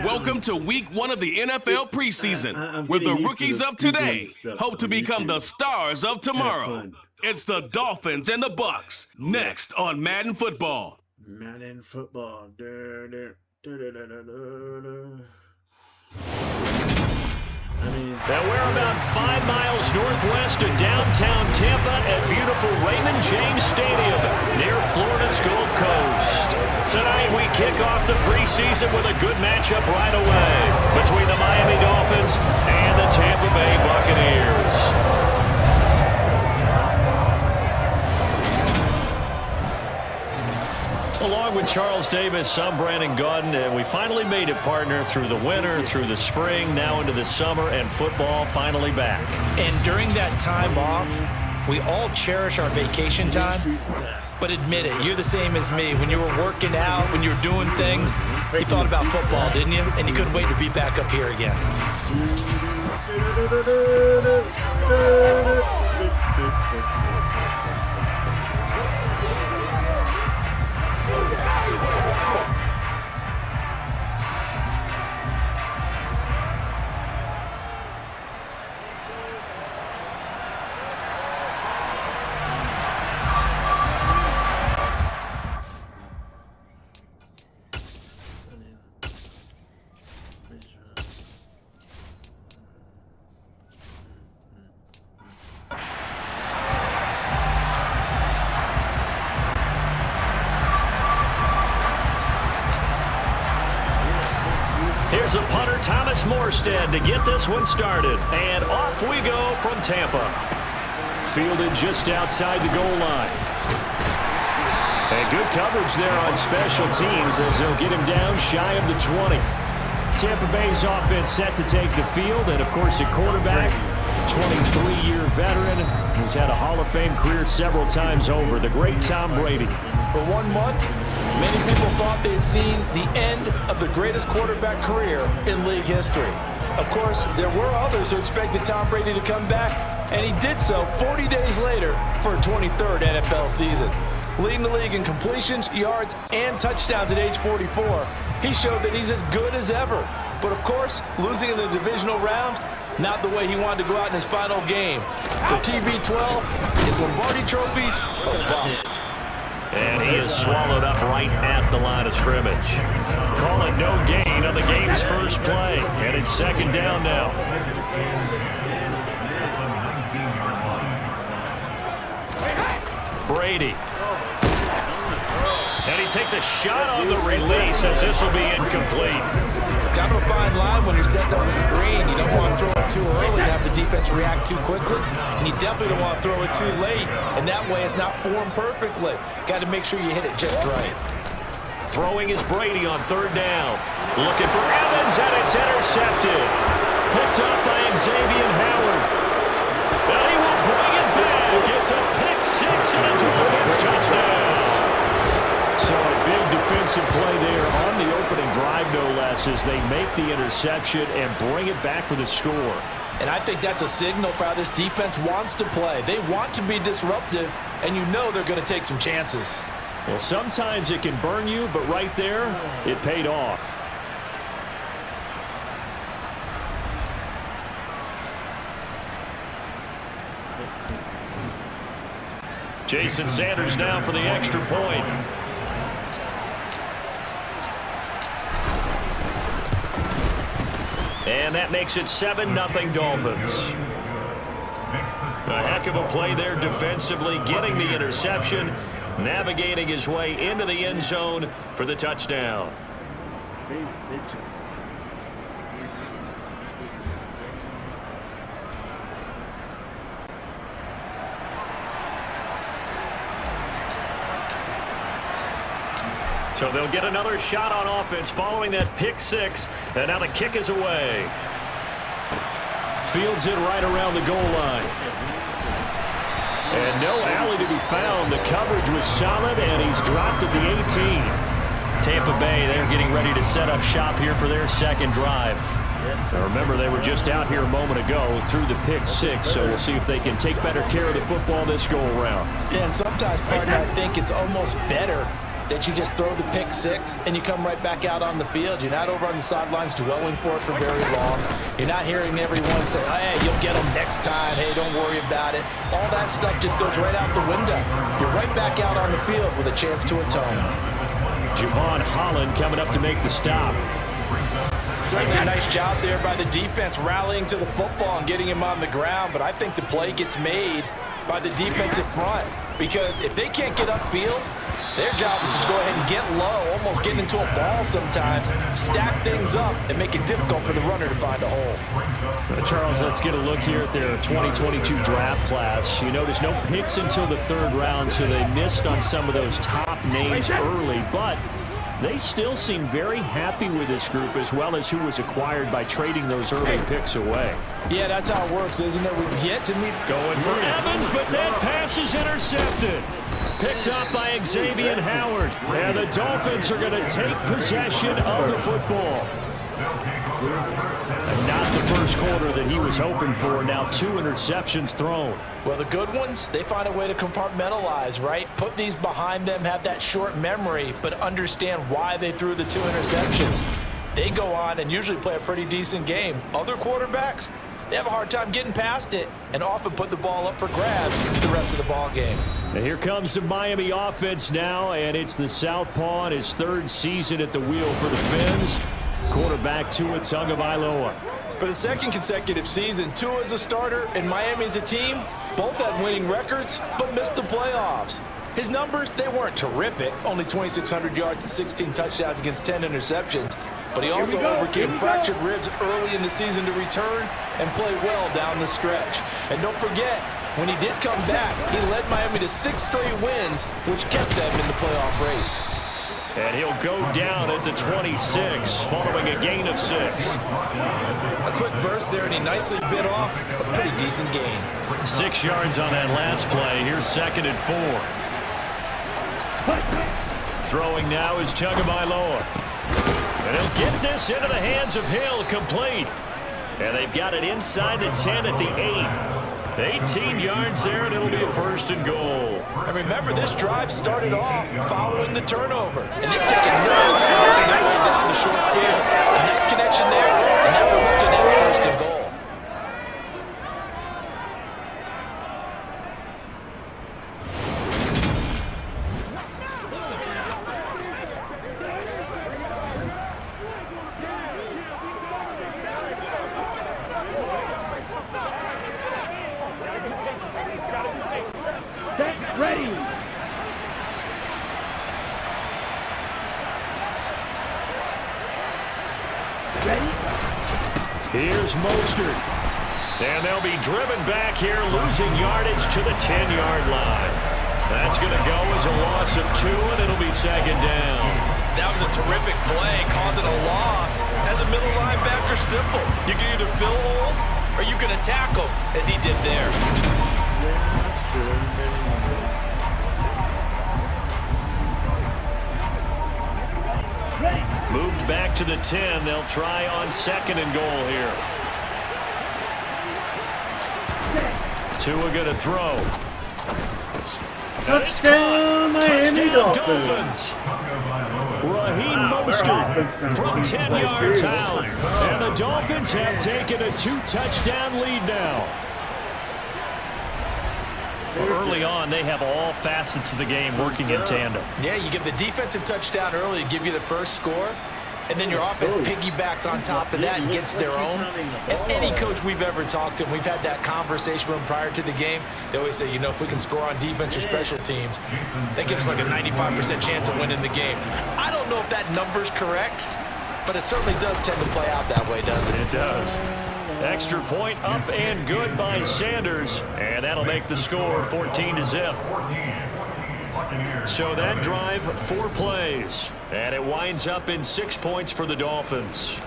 Welcome to week 1 of the NFL preseason, where the rookies of today hope to become the stars of tomorrow. It's the Dolphins and the Bucs, next on Madden Football. Madden Football. Now we're about 5 miles northwest of downtown Tampa at beautiful Raymond James Stadium near Florida's Gulf Coast. Tonight we kick off the preseason with a good matchup right away between the Miami Dolphins and the Tampa Bay Buccaneers. Along with Charles Davis, I'm Brandon Gaudin, and we finally made it, partner, through the winter, through the spring, now into the summer, and football finally back. And during that time off, we all cherish our vacation time. But admit it, you're the same as me. When you were working out, when you were doing things, you thought about football, didn't you? And you couldn't wait to be back up here again. Here's a punter, Thomas Morstead, to get this one started. And off we go from Tampa. Fielded just outside the goal line. And good coverage there on special teams as they'll get him down shy of the 20. Tampa Bay's offense set to take the field. And, of course, at quarterback, 23-year veteran who's had a Hall of Fame career several times over, the great Tom Brady. For 1 month, many people thought they had seen the end of the greatest quarterback career in league history. Of course, there were others who expected Tom Brady to come back, and he did so 40 days later for a 23rd NFL season. Leading the league in completions, yards, and touchdowns at age 44, he showed that he's as good as ever. But of course, losing in the divisional round, not the way he wanted to go out in his final game. For TB12, his Lombardi trophies are a bust. And he is swallowed up right at the line of scrimmage. Call it no gain on the game's first play. And it's second down now. Brady. And he takes a shot on the release as this will be incomplete. Kind of a fine line when you're setting up the screen. You don't want to throw it too early and have the defense react too quickly. And you definitely don't want to throw it too late. And that way it's not formed perfectly. Got to make sure you hit it just right. Throwing is Brady on third down. Looking for Evans, and it's intercepted. Picked up by Xavier Howard. And he will bring it back. It's a pick six and a Dolphins touchdown. So a big defensive play there on the opening drive, no less, as they make the interception and bring it back for the score. And I think that's a signal for how this defense wants to play. They want to be disruptive, and you know they're going to take some chances. Well, sometimes it can burn you, but right there, it paid off. Jason Sanders now for the extra point. And that makes it 7-0 Dolphins. A heck of a play there defensively, getting the interception, navigating his way into the end zone for the touchdown. So they'll get another shot on offense following that pick six, and now the kick is away. Fields it right around the goal line. And no alley to be found. The coverage was solid, and he's dropped at the 18. Tampa Bay, they're getting ready to set up shop here for their second drive. Now remember, they were just out here a moment ago through the pick six, so we'll see if they can take better care of the football this go-around. Yeah, and sometimes, partner, I think it's almost better that you just throw the pick six and you come right back out on the field. You're not over on the sidelines dwelling for it for very long. You're not hearing everyone say, hey, you'll get them next time. Hey, don't worry about it. All that stuff just goes right out the window. You're right back out on the field with a chance to atone. Javon Holland coming up to make the stop. Certainly a nice job there by the defense rallying to the football and getting him on the ground, but I think the play gets made by the defensive front because if they can't get upfield, their job is to go ahead and get low, almost get into a ball sometimes, stack things up, and make it difficult for the runner to find a hole. Charles, let's get a look here at their 2022 draft class. You notice no picks until the third round, so they missed on some of those top names early, but they still seem very happy with this group as well as who was acquired by trading those early picks away. Yeah, that's how it works, isn't it? We've yet to meet. Going for Evans, but that pass is intercepted. Picked up by Xavier Howard. And the Dolphins are going to take possession of the football. And not the first quarter that he was hoping for. Now 2 interceptions thrown. Well, the good ones, they find a way to compartmentalize, right? Put these behind them, have that short memory, but understand why they threw the 2 interceptions. They go on and usually play a pretty decent game. Other quarterbacks, they have a hard time getting past it and often put the ball up for grabs the rest of the ball game. And here comes the Miami offense now, and it's the Southpaw in his 3rd season at the wheel for the Fins. Quarterback Tua Tagovailoa. For the 2nd consecutive season, Tua as a starter and Miami as a team, both had winning records, but missed the playoffs. His numbers, they weren't terrific, only 2,600 yards and 16 touchdowns against 10 interceptions, but he also overcame fractured ribs early in the season to return and play well down the stretch. And don't forget, when he did come back, he led Miami to 6 straight wins, which kept them in the playoff race. And he'll go down at the 26, following a gain of 6. A quick burst there, and he nicely bit off a pretty decent gain. 6 yards on that last play. Here's 2nd and 4. Throwing now is Tagovailoa. And he'll get this into the hands of Hill, complete. And they've got it inside the 10 at the 8. 18 yards there, and it'll be a 1st and goal. And remember, this drive started off following the turnover. And they've taken no time to go down the short field. A nice connection there, and now we're looking at 1st and goal. Ready. Here's Mostert. And they'll be driven back here, losing yardage to the 10-yard line. That's going to go as a loss of 2, and it'll be 2nd down. That was a terrific play, causing a loss. As a middle linebacker, simple. You can either fill holes or you can attack them, as he did there. Moved back to the 10. They'll try on 2nd and goal here. Tua going to throw. Touchdown, Miami Dolphins. Raheem Mostert from 10 yards out. And the Dolphins have taken a 2-touchdown lead now. Early on, they have all facets of the game working in tandem. Yeah, you give the defensive touchdown early to give you the first score, and then your offense piggybacks on top of that and gets their own. And any coach we've ever talked to, we've had that conversation with them prior to the game, they always say, you know, if we can score on defense or special teams, that gives us like a 95% chance of winning the game. I don't know if that number's correct, but it certainly does tend to play out that way, doesn't it? It does. Extra point up and good by Sanders, and that'll make the score 14-0. So that drive, 4 plays, and it winds up in 6 points for the Dolphins.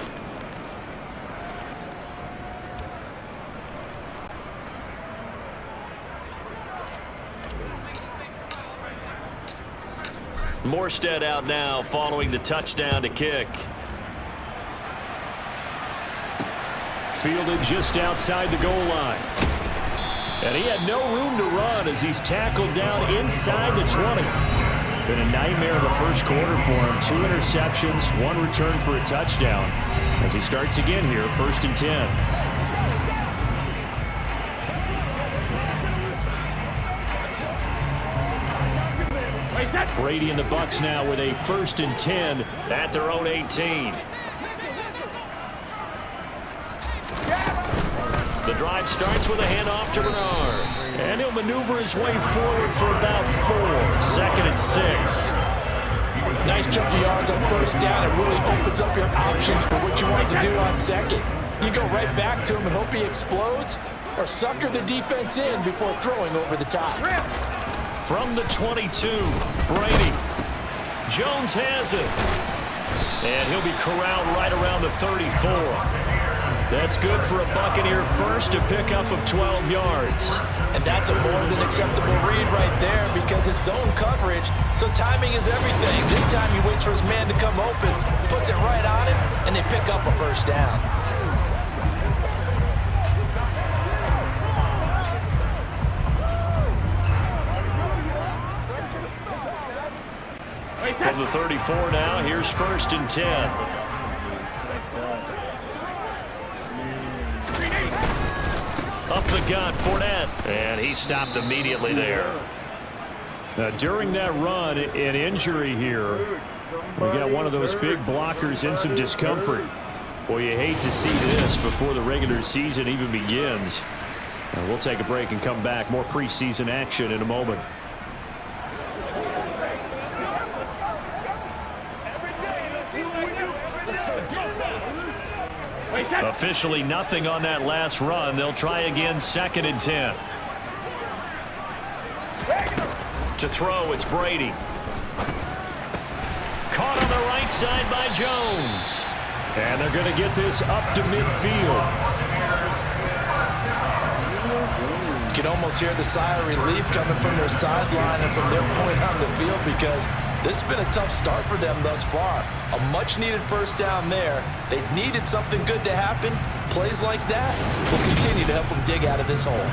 Morstead out now following the touchdown to kick. Fielded just outside the goal line. And he had no room to run as he's tackled down inside the 20. Been a nightmare in the first quarter for him. 2 interceptions, 1 return for a touchdown. As he starts again here, 1st and 10. Brady and the Bucs now with a 1st and 10 at their own 18. The drive starts with a handoff to Bernard. And he'll maneuver his way forward for about 4. 2nd and 6. Nice chunk of yards on 1st down. It really opens up your options for what you want to do on 2nd. You go right back to him and hope he explodes, or sucker the defense in before throwing over the top. From the 22, Brady. Jones has it. And he'll be corralled right around the 34. That's good for a Buccaneer first, a pickup of 12 yards. And that's a more than acceptable read right there because it's zone coverage, so timing is everything. This time he waits for his man to come open, puts it right on him, and they pick up a 1st down. From the 34 now, here's 1st and 10. Up the gut, Fournette. And he stopped immediately there. Now, during that run, an injury here. We got one of those big blockers in some discomfort. Boy, you hate to see this before the regular season even begins. Now, we'll take a break and come back. More preseason action in a moment. Officially nothing on that last run. They'll try again, 2nd and 10. To throw, it's Brady. Caught on the right side by Jones. And they're going to get this up to midfield. You can almost hear the sigh of relief coming from their sideline and from their point on the field because this has been a tough start for them thus far. A much-needed 1st down there. They needed something good to happen. Plays like that will continue to help them dig out of this hole.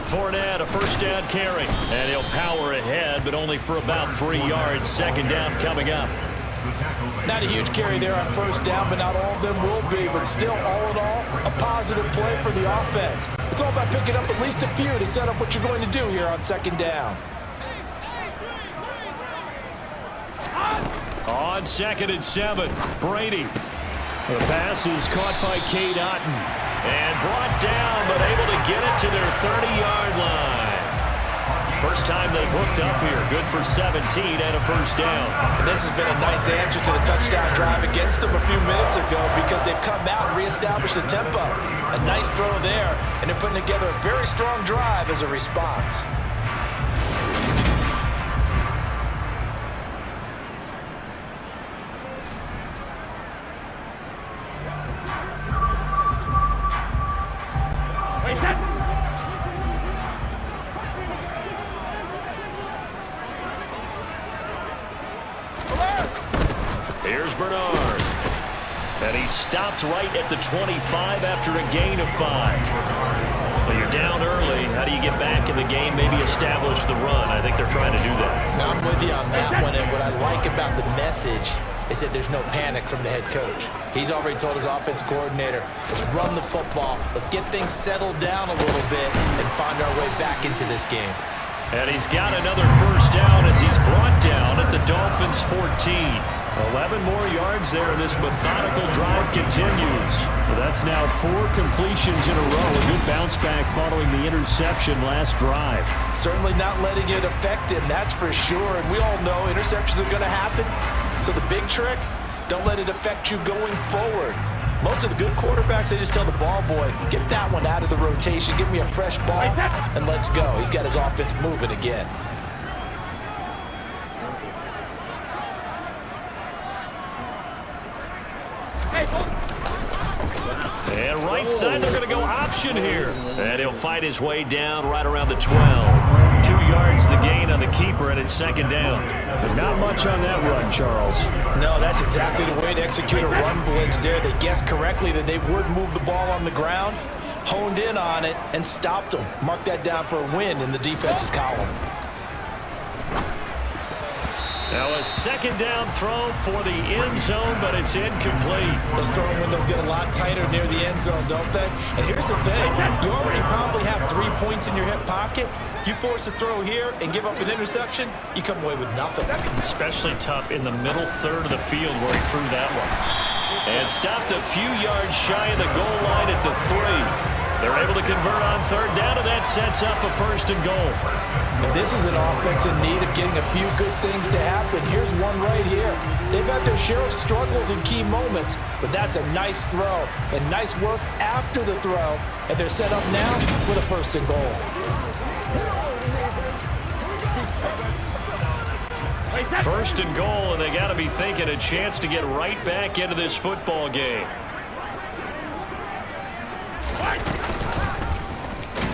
Fournette, a 1st down carry. And he'll power ahead, but only for about 3 yards. 2nd down coming up. Not a huge carry there on 1st down, but not all of them will be. But still, all in all, a positive play for the offense. It's all about picking up at least a few to set up what you're going to do here on 2nd down. On 2nd and 7, Brady. The pass is caught by Cade Otton. And brought down, but able to get it to their 30-yard line. First time they've hooked up here. Good for 17 and a 1st down. And this has been a nice answer to the touchdown drive against them a few minutes ago because they've come out and reestablished the tempo. A nice throw there, and they're putting together a very strong drive as a response. Here's Bernard. And he stopped right at the 25 after a gain of 5. Well, you're down early. How do you get back in the game, maybe establish the run? I think they're trying to do that. Now, I'm with you on that one, and what I like about the message is that there's no panic from the head coach. He's already told his offensive coordinator, let's run the football, let's get things settled down a little bit and find our way back into this game. And he's got another 1st down as he's brought down at the Dolphins' 14. 11 more yards there, and this methodical drive continues. Well, that's now 4 completions in a row. A good bounce back following the interception last drive. Certainly not letting it affect him, that's for sure. And we all know interceptions are going to happen. So the big trick, don't let it affect you going forward. Most of the good quarterbacks, they just tell the ball boy, get that one out of the rotation, give me a fresh ball, and let's go. He's got his offense moving again. And right side, they're going to go option here. And he'll fight his way down right around the 12. 2 yards the gain on the keeper, and it's second down. But not much on that run, Charles. No, that's exactly the way to execute a run blitz there. They guessed correctly that they would move the ball on the ground, honed in on it, and stopped them. Mark that down for a win in the defense's column. Now a second down throw for the end zone, but it's incomplete. Those throwing windows get a lot tighter near the end zone, don't they? And here's the thing. You already probably have 3 points in your hip pocket. You force a throw here and give up an interception, you come away with nothing. Especially tough in the middle third of the field where he threw that one. And stopped a few yards shy of the goal line at the 3. They're able to convert on third down, and that sets up a first and goal. And this is an offense in need of getting a few good things to happen. Here's one right here. They've had their share of struggles in key moments, but that's a nice throw and nice work after the throw. And they're set up now with a first and goal. First and goal, and they got to be thinking a chance to get right back into this football game.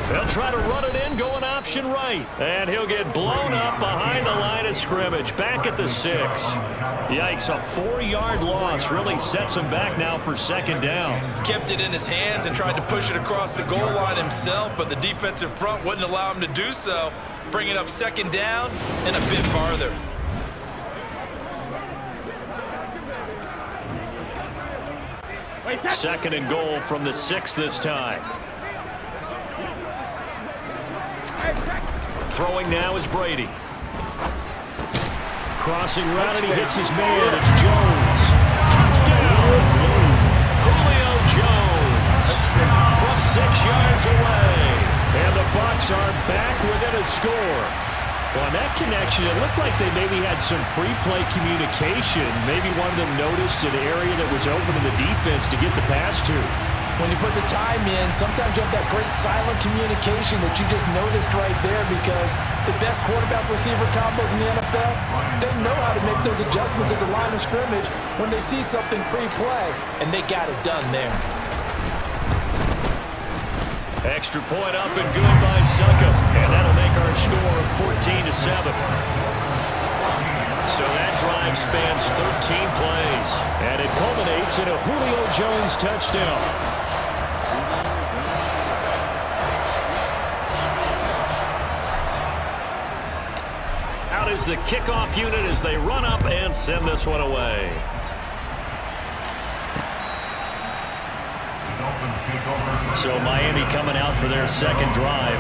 They'll try to run it in, going option right. And he'll get blown up behind the line of scrimmage, back at the 6. Yikes, a 4-yard loss really sets him back now for second down. Kept it in his hands and tried to push it across the goal line himself, but the defensive front wouldn't allow him to do so, bringing up second down and a bit farther. Second and goal from the 6 this time. Throwing now is Brady. Crossing route, and he hits his man. It's Jones. Touchdown! Julio Jones from 6 yards away. And the Bucs are back within a score. Well, on that connection, it looked like they maybe had some pre-play communication. Maybe one of them noticed an area that was open to the defense to get the pass to. When you put the time in, sometimes you have that great silent communication that you just noticed right there, because the best quarterback-receiver combos in the NFL, they know how to make those adjustments at the line of scrimmage when they see something pre-play, and they got it done there. Extra point up and good by Suckup, and that'll make our score 14-7. So that drive spans 13 plays, and it culminates in a Julio Jones touchdown. Out is the kickoff unit as they run up and send this one away. So Miami coming out for their second drive.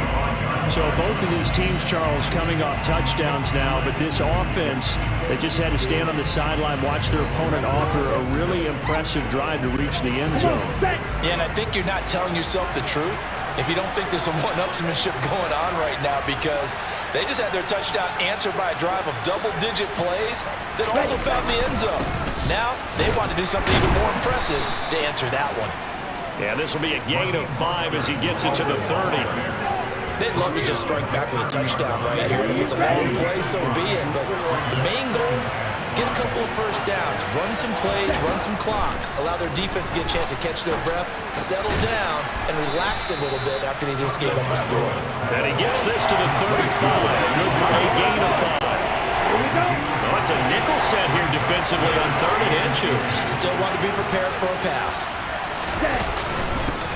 So both of these teams, Charles, coming off touchdowns now, but this offense, they just had to stand on the sideline, watch their opponent author a really impressive drive to reach the end zone. Yeah, and I think you're not telling yourself the truth if you don't think there's some one-upsmanship going on right now, because they just had their touchdown answered by a drive of double-digit plays that also found the end zone. Now they want to do something even more impressive to answer that one. Yeah, this will be a gain of 5 as he gets it to the 30. They'd love to just strike back with a touchdown right here. And if it's a long play, so be it. But the main goal, get a couple of first downs, run some plays, run some clock, allow their defense to get a chance to catch their breath, settle down, and relax a little bit after they just gave up a score. And he gets this to the 35. Good for a gain of 5. Oh, it's a nickel set here defensively on 3rd and inches. Still want to be prepared for a pass.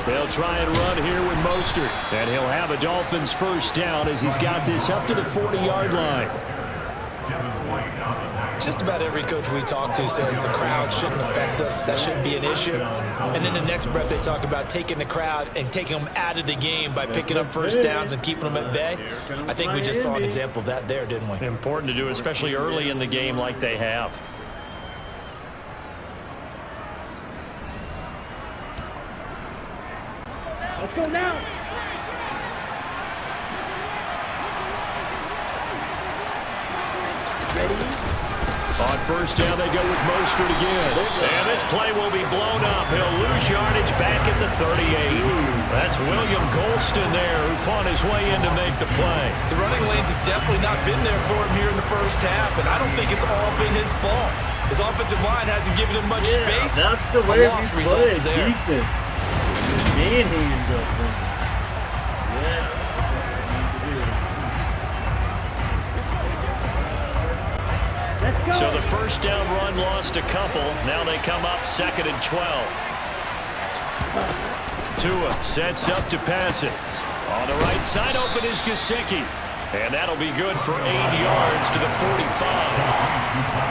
They'll try and run here with Mostert. And he'll have a Dolphins first down as he's got this up to the 40-yard line. Just about every coach we talk to says the crowd shouldn't affect us. That shouldn't be an issue. And in the next breath, they talk about taking the crowd and taking them out of the game by picking up first downs and keeping them at bay. I think we just saw an example of that there, didn't we? Important to do, especially early in the game like they have. Let's go now. Ready? On first down, they go with Mostert again. And this play will be blown up. He'll lose yardage back at the 38. That's William Golston there, who fought his way in to make the play. The running lanes have definitely not been there for him here in the first half, and I don't think it's all been his fault. His offensive line hasn't given him much space. That's the way we play there. defense. manhandled them. Yeah, that's what we need to do. So the first down run lost a couple. Now they come up 2nd and 12. Tua sets up to pass it. On the right side, open is Gesicki. And that'll be good for 8 yards to the 45.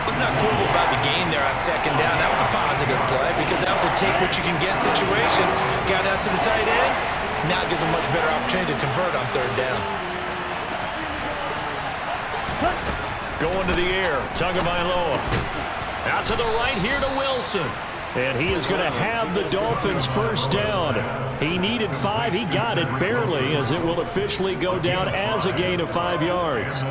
Let's not quibble about the gain there on 2nd down. That was a positive play because that was a take-what-you-can-get situation. Got out to the tight end. Now it gives a much better opportunity to convert on 3rd down. Going to the air, Tagovailoa. Out to the right here to Wilson. And he is going to have the Dolphins first down. He needed 5. He got it barely, as it will officially go down as a gain of 5 yards.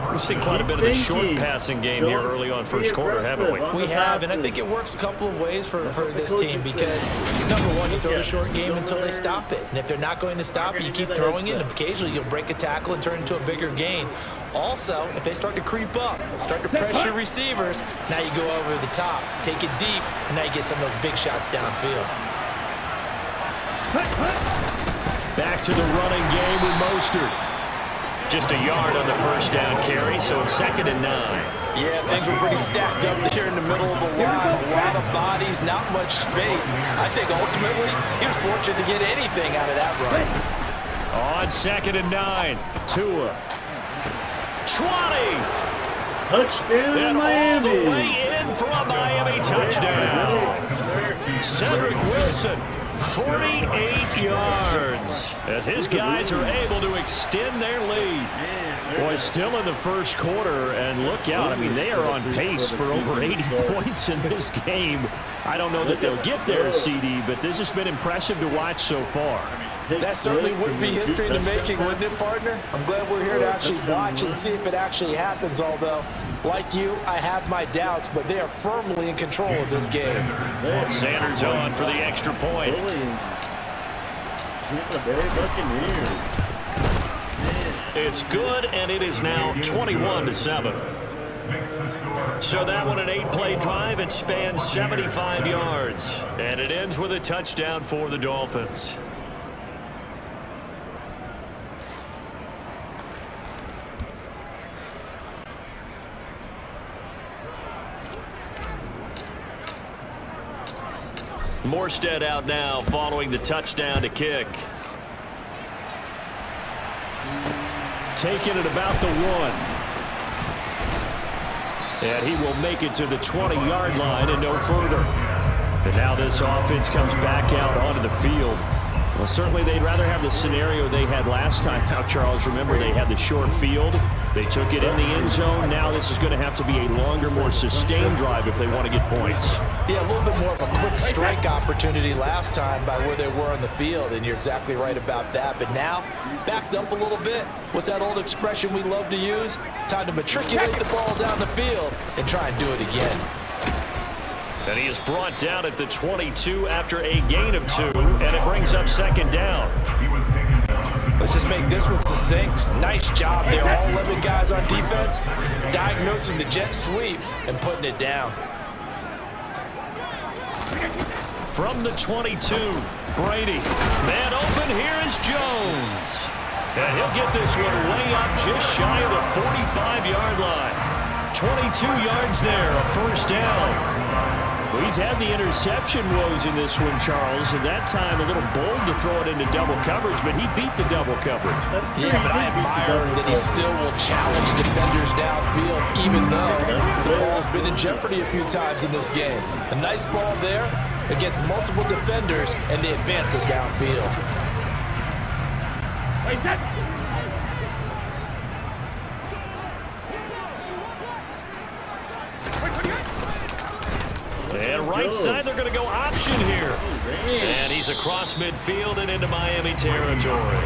We've seen quite a bit of a short passing game here early on first quarter, haven't we? We have, and I think it works a couple of ways for this team because, number one, you throw the short game until they stop it. And if they're not going to stop it, you keep throwing it, and occasionally you'll break a tackle and turn it into a bigger gain. Also, if they start to creep up, start to pressure receivers, now you go over the top, take it deep, and now you get some of those big shots downfield. Back to the running game with Mostert. Just a yard on the first down carry, so it's 2nd and 9. Yeah, things were pretty stacked up there in the middle of the line. A lot of bodies, not much space. I think ultimately he was fortunate to get anything out of that run. On 2nd and 9, Tua. 20. Touchdown, And Miami. all the way in for a Miami touchdown. Cedric Wilson, 48 yards, as his guys are able to extend their lead. Boy, still in the first quarter, and look out. I mean, they are on pace for over 80 points in this game. I don't know that they'll get there, CD, but this has been impressive to watch so far. That certainly would be history in the making, wouldn't it, partner? I'm glad we're here to actually watch and see if it actually happens, although, like you, I have my doubts, but they are firmly in control of this game. Sanders on for the extra point. Tampa Bay Buccaneers. It's good, and it is now 21-7. So that one, an 8-play drive. It spans 75 yards, and it ends with a touchdown for the Dolphins. Morstead out now following the touchdown to kick. Taking it about the 1. And he will make it to the 20-yard line and no further. And now this offense comes back out onto the field. Well, certainly they'd rather have the scenario they had last time. Now, Charles, remember they had the short field. They took it in the end zone. Now this is going to have to be a longer, more sustained drive if they want to get points. Yeah, a little bit more of a quick strike opportunity last time by where they were on the field, and you're exactly right about that. But now, backed up a little bit. What's that old expression we love to use? Time to matriculate the ball down the field and try and do it again. And he is brought down at the 22 after a gain of 2, and it brings up 2nd down. Let's just make this one succinct. Nice job there, all 11 guys on defense, diagnosing the jet sweep and putting it down. From the 22, Brady. Man open, here is Jones. And he'll get this one way up just shy of the 45-yard line. 22 yards there, a first down. Well, he's had the interception woes in this one, Charles, and that time a little bold to throw it into double coverage, but he beat the double coverage. Yeah, but I admire that he still will challenge defenders downfield, even though the ball's been in jeopardy a few times in this game. A nice ball there against multiple defenders, and they advance it downfield. And right side, they're going to go option here. And he's across midfield and into Miami territory.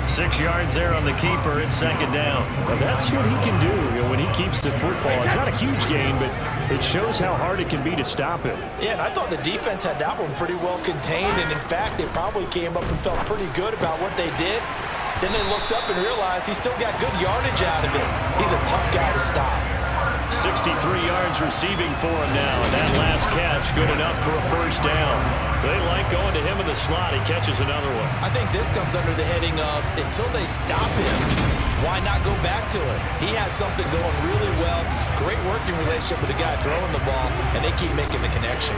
6 yards there on the keeper. It's 2nd down. Well, that's what he can do, when he keeps the football. It's not a huge gain, but it shows how hard it can be to stop it. Yeah, and I thought the defense had that one pretty well contained, and in fact, they probably came up and felt pretty good about what they did. Then they looked up and realized he still got good yardage out of it. He's a tough guy to stop. 63 yards receiving for him now, and that last catch good enough for a first down. They like going to him in the slot. He catches another one. I think this comes under the heading of until they stop him, why not go back to it? He has something going really well. Great working relationship with the guy throwing the ball, and they keep making the connection.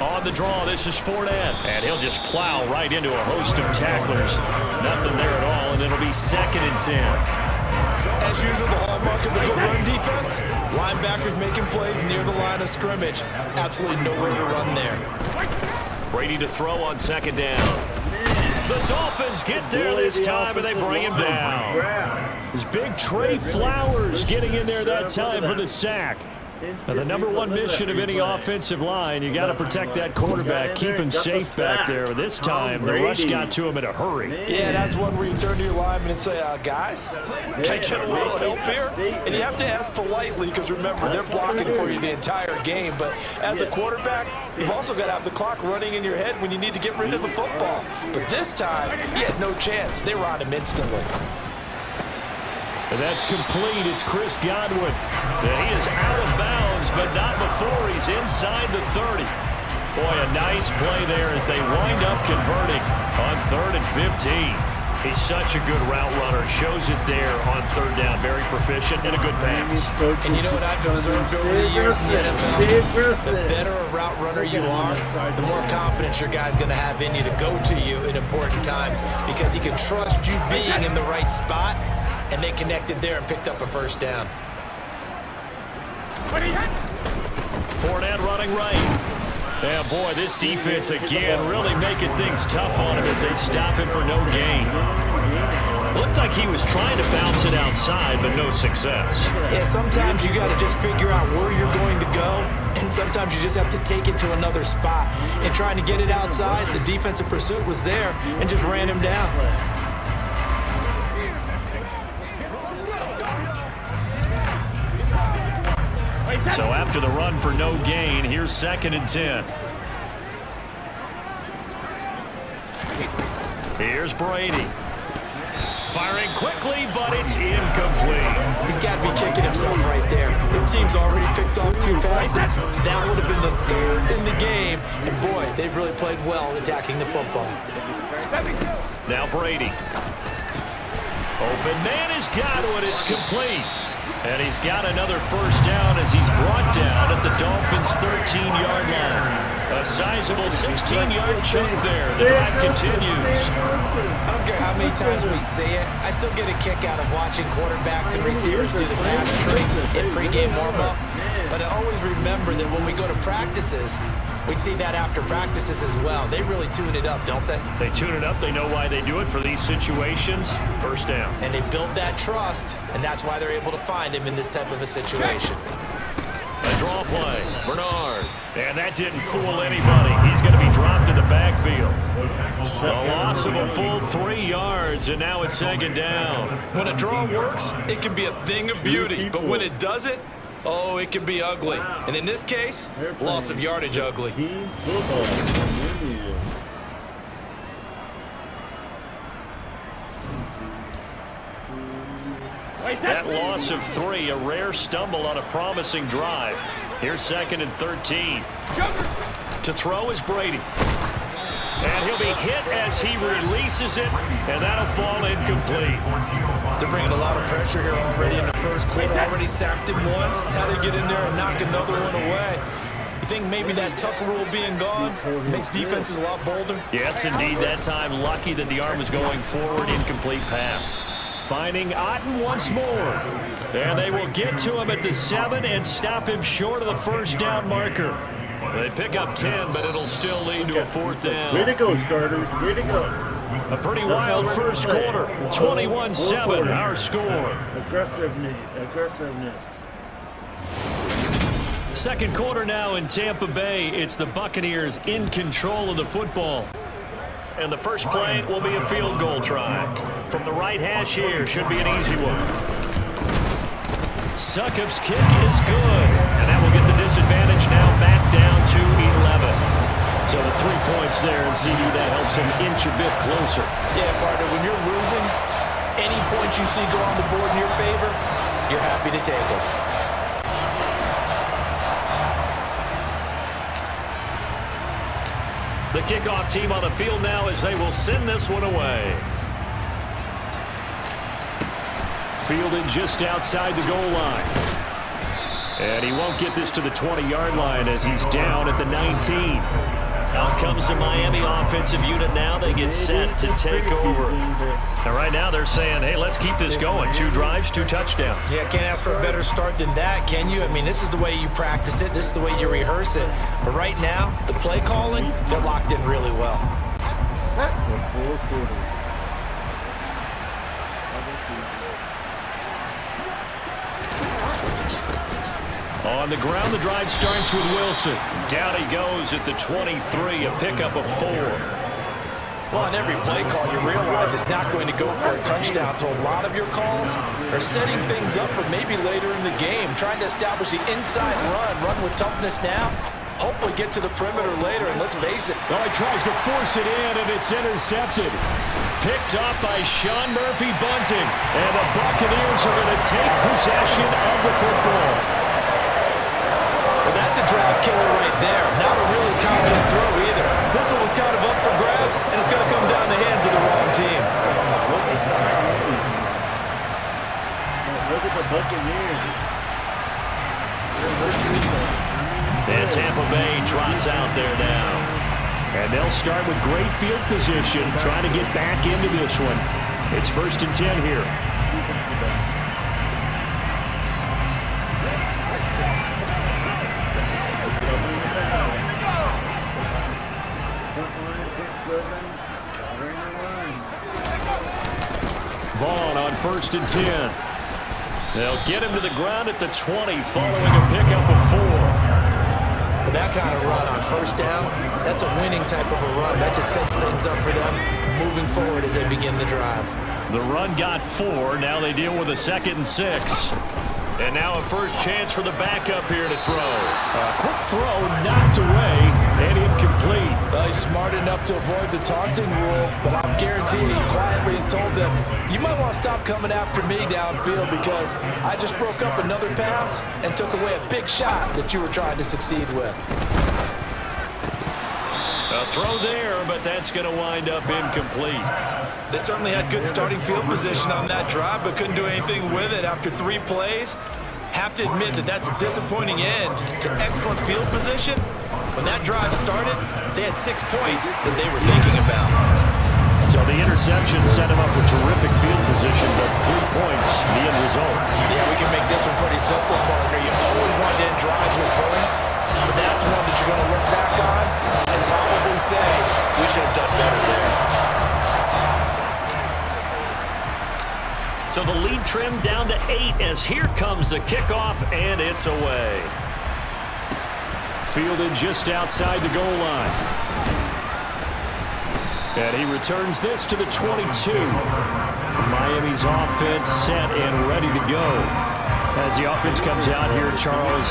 On the draw, this is Fournette. And he'll just plow right into a host of tacklers. Nothing there at all, and it'll be 2nd and 10. As usual, the hallmark of a good run defense, linebackers making plays near the line of scrimmage. Absolutely nowhere to run there. Brady to throw on 2nd down. The Dolphins get there this time, and they bring him down. It's big Trey Flowers getting in there that time for the sack. Now, the number one mission of any offensive line, you got to protect that quarterback, keep him safe back there. This time, the rush got to him in a hurry. Yeah, that's one where you turn to your lineman and say, guys, can I get a little help here? And you have to ask politely because, remember, they're blocking for you the entire game. But as a quarterback, you've also got to have the clock running in your head when you need to get rid of the football. But this time, he had no chance. They were on him instantly. And that's complete. It's Chris Godwin. And he is out of bounds, but not before he's inside the 30. Boy, a nice play there as they wind up converting on 3rd and 15. He's such a good route runner. Shows it there on 3rd down. Very proficient and a good pass. And you know what I've observed over the years in the NFL? The better a route runner you are, the more confidence your guy's going to have in you to go to you in important times because he can trust you being in the right spot. And they connected there and picked up a 1st down. Fournette running right. Yeah, boy, this defense again really making things tough on him as they stop him for no gain. Looked like he was trying to bounce it outside, but no success. Yeah, sometimes you got to just figure out where you're going to go, and sometimes you just have to take it to another spot. And trying to get it outside, the defensive pursuit was there and just ran him down. So after the run for no gain, here's 2nd and 10. Here's Brady. Firing quickly, but it's incomplete. He's got to be kicking himself right there. His team's already picked off 2 passes. That would have been the 3rd in the game. And boy, they've really played well attacking the football. Now Brady. Open man is Godwin. It's complete. And he's got another 1st down as he's brought down at the Dolphins' 13-yard line. A sizable 16-yard chunk there. The drive continues. I don't care how many times we say it, I still get a kick out of watching quarterbacks and receivers do the pass straight in pregame warm-up. But I always remember that when we go to practices, we see that after practices as well. They really tune it up, don't they? They tune it up. They know why they do it for these situations. 1st down. And they build that trust, and that's why they're able to find him in this type of a situation. A draw play. Bernard. And that didn't fool anybody. He's going to be dropped in the backfield. A loss of a full 3 yards, and now it's 2nd down. When a draw works, it can be a thing of beauty. But when it doesn't, oh, it can be ugly. And in this case, loss of yardage ugly. That loss of 3, a rare stumble on a promising drive. Here's 2nd and 13. To throw is Brady. And he'll be hit as he releases it, and that'll fall incomplete. They're bringing a lot of pressure here already in the 1st quarter. Already sacked him once. Now they get in there and knock another one away. You think maybe that tuck rule being gone makes defenses a lot bolder? Yes, indeed. That time, lucky that the arm was going forward. Incomplete pass. Finding Otten once more. And they will get to him at the 7 and stop him short of the 1st down marker. They pick up 10, but it'll still lead to a 4th down. Way to go, starters. Way to go. A pretty wild 1st quarter. 21-7, our score. Aggressiveness. 2nd quarter now in Tampa Bay. It's the Buccaneers in control of the football. And the first play will be a field goal try. From the right hash here, should be an easy one. Succop's kick is good. And that will get the disadvantage now back down to 11. So the 3 points there, and CD, that helps him inch a bit closer. Yeah, partner, when you're losing, any points you see go on the board in your favor, you're happy to take them. The kickoff team on the field now as they will send this one away. Fielded just outside the goal line. And he won't get this to the 20-yard line as he's down at the 19. Out comes the Miami offensive unit now. They get set to take over. And right now they're saying, hey, let's keep this going. 2 drives, 2 touchdowns. Yeah, can't ask for a better start than that, can you? I mean, this is the way you practice it. This is the way you rehearse it. But right now, the play calling, they're locked in really well. For 4 quarters. On the ground, the drive starts with Wilson. Down he goes at the 23, a pickup of 4. Well, on every play call, you realize it's not going to go for a touchdown. So a lot of your calls are setting things up for maybe later in the game, trying to establish the inside run with toughness now. Hopefully get to the perimeter later, and let's face it. Well, he tries to force it in, and it's intercepted. Picked up by Sean Murphy Bunting. And the Buccaneers are going to take possession of the football. Well, that's a drive killer right there. Not a really confident throw either. This one was kind of up for grabs, and it's going to come down the hands of the wrong team. Look at the Buccaneers. And Tampa Bay trots out there now. And they'll start with great field position, trying to get back into this one. It's 1st and 10 here. Vaughn on 1st and 10. They'll get him to the ground at the 20 following a pickup of 4. With that kind of run on 1st down, that's a winning type of a run. That just sets things up for them moving forward as they begin the drive. The run got 4. Now they deal with a 2nd and 6. And now a first chance for the backup here to throw. A quick throw knocked away and incomplete. Well, he's smart enough to avoid the taunting rule, but I'm guaranteed he quietly has told them, you might want to stop coming after me downfield because I just broke up another pass and took away a big shot that you were trying to succeed with. A throw there, but that's going to wind up incomplete. They certainly had good starting field position on that drive, but couldn't do anything with it after 3 plays. Have to admit that that's a disappointing end to excellent field position. When that drive started, they had 6 points that they were thinking about. So the interception set him up with terrific field position, but 3 points, the end result. Yeah, we can make this one pretty simple, partner. You always want to end drives with points, but that's one that you're going to look back on and probably say, we should have done better there. So the lead trimmed down to 8 as here comes the kickoff, and it's away. Fielded just outside the goal line. And he returns this to the 22. Miami's offense set and ready to go. As the offense comes out here, Charles,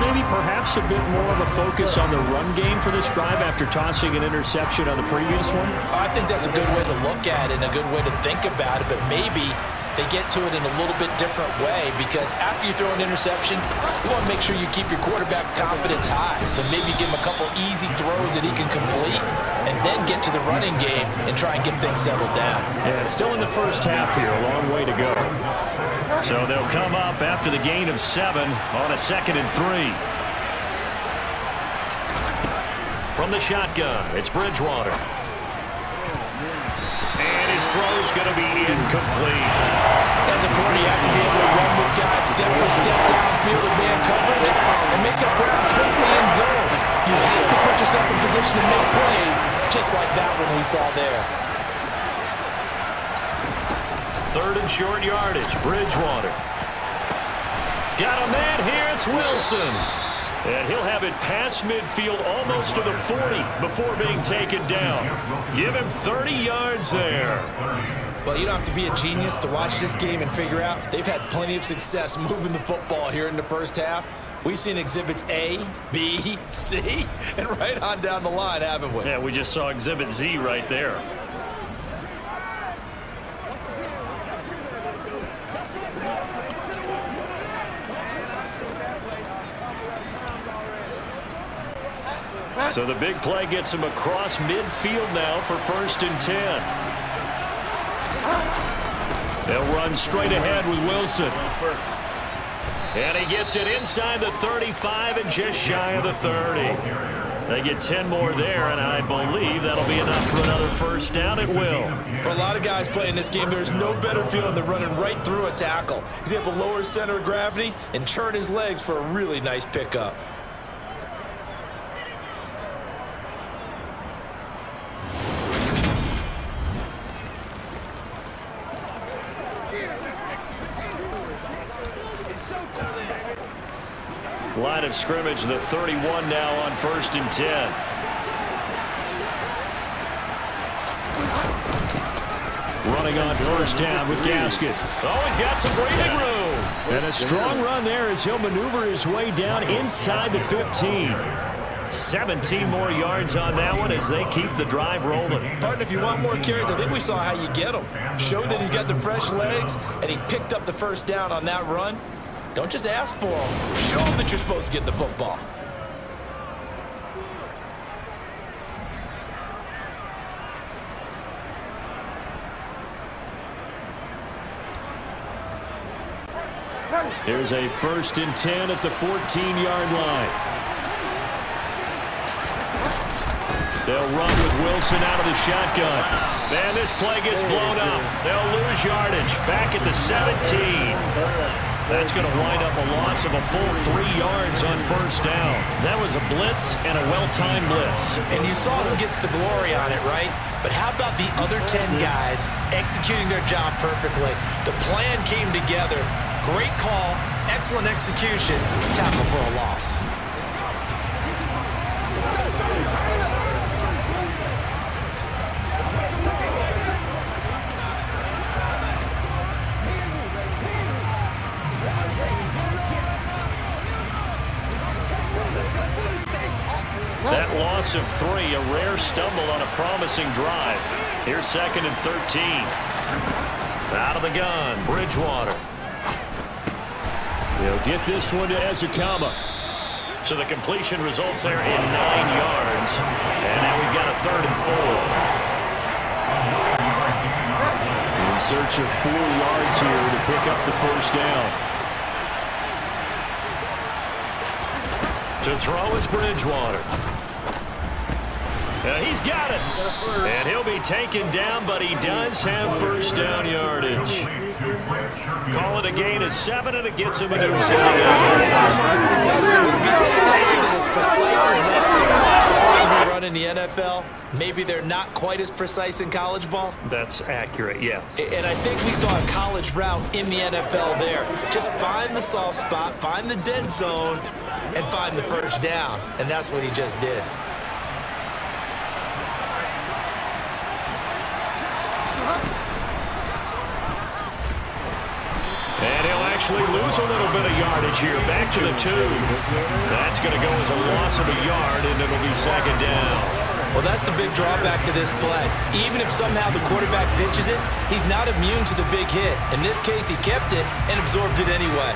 maybe perhaps a bit more of a focus on the run game for this drive after tossing an interception on the previous one? I think that's a good way to look at it and a good way to think about it, but maybe they get to it in a little bit different way because after you throw an interception, you want to make sure you keep your quarterback's confidence high. So maybe give him a couple easy throws that he can complete and then get to the running game and try and get things settled down. Yeah, it's still in the first half here, a long way to go. So they'll come up after the gain of 7 on a 2nd and 3. From the shotgun, it's Bridgewater. And his throw's going to be incomplete. As a corner, you have to be able to run with guys step for step downfield in man coverage and make up ground quickly in zone. You have to put yourself in position to make plays, just like that one we saw there. 3rd and short yardage, Bridgewater. Got a man here, it's Wilson. And he'll have it past midfield almost to the 40 before being taken down. Give him 30 yards there. Well, you don't have to be a genius to watch this game and figure out they've had plenty of success moving the football here in the first half. We've seen exhibits A, B, C, and right on down the line, haven't we? Yeah, we just saw exhibit Z right there. So the big play gets him across midfield now for 1st and 10. They'll run straight ahead with Wilson. And he gets it inside the 35 and just shy of the 30. They get 10 more there, and I believe that'll be enough for another 1st down. It will. For a lot of guys playing this game, there's no better feeling than running right through a tackle. He's able to lower his center of gravity and turn his legs for a really nice pickup. Line of scrimmage, the 31 now on 1st and 10. Running on 1st down with Gasket. Oh, he's got some breathing room. And a strong run there as he'll maneuver his way down inside the 15. 17 more yards on that one as they keep the drive rolling. Partner, if you want more carries, I think we saw how you get them. Showed that he's got the fresh legs, and he picked up the 1st down on that run. Don't just ask for them. Show them that you're supposed to get the football. Here's a 1st and 10 at the 14-yard line. They'll run with Wilson out of the shotgun. And this play gets blown up. They'll lose yardage back at the 17. That's going to wind up a loss of a full 3 yards on 1st down. That was a blitz and a well-timed blitz. And you saw who gets the glory on it, right? But how about the other 10 guys executing their job perfectly? The plan came together. Great call, excellent execution, tackle for a loss. That loss of 3, a rare stumble on a promising drive. Here's 2nd and 13. Out of the gun, Bridgewater. They'll get this one to Ezekama. So the completion results there in 9 yards. And now we've got a 3rd and 4. In search of 4 yards here to pick up the 1st down. To throw is Bridgewater. He's got it. And he'll be taken down, but he does have 1st down yardage. Call it a gain of 7, and it gets him a new 7 yards. It would be safe to say that as precise as that team is supposed to be run in the NFL, maybe they're not quite as precise in college ball. That's accurate, yeah. And I think we saw a college route in the NFL there. Just find the soft spot, find the dead zone, and find the 1st down. And that's what he just did. And he'll actually lose a little bit of yardage here. Back to the 2. That's going to go as a loss of a yard, and it'll be 2nd down. Well, that's the big drawback to this play. Even if somehow the quarterback pitches it, he's not immune to the big hit. In this case, he kept it and absorbed it anyway.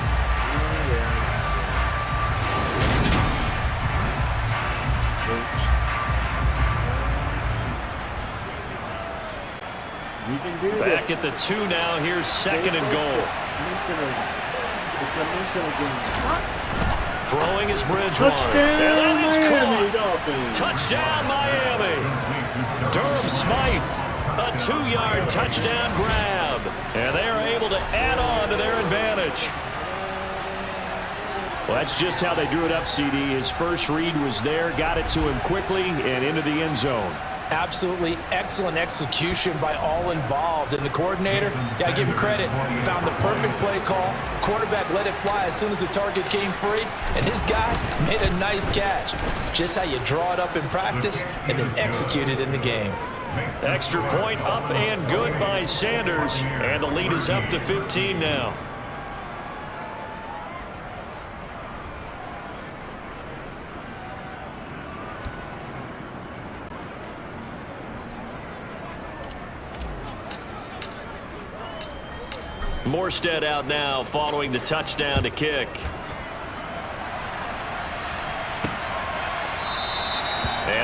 Back at the 2 now. Here's 2nd and goal. Throwing is Bridgewater. Touchdown, Miami Dolphins. Touchdown, Miami. Durham Smythe, a 2-yard touchdown grab. And they are able to add on to their advantage. Well, that's just how they drew it up, CD. His first read was there, got it to him quickly, and into the end zone. Absolutely excellent execution by all involved. And the coordinator, got to give him credit, found the perfect play call. Quarterback let it fly as soon as the target came free. And his guy made a nice catch. Just how you draw it up in practice and then execute it in the game. Extra point up and good by Sanders. And the lead is up to 15 now. Morstead out now following the touchdown to kick.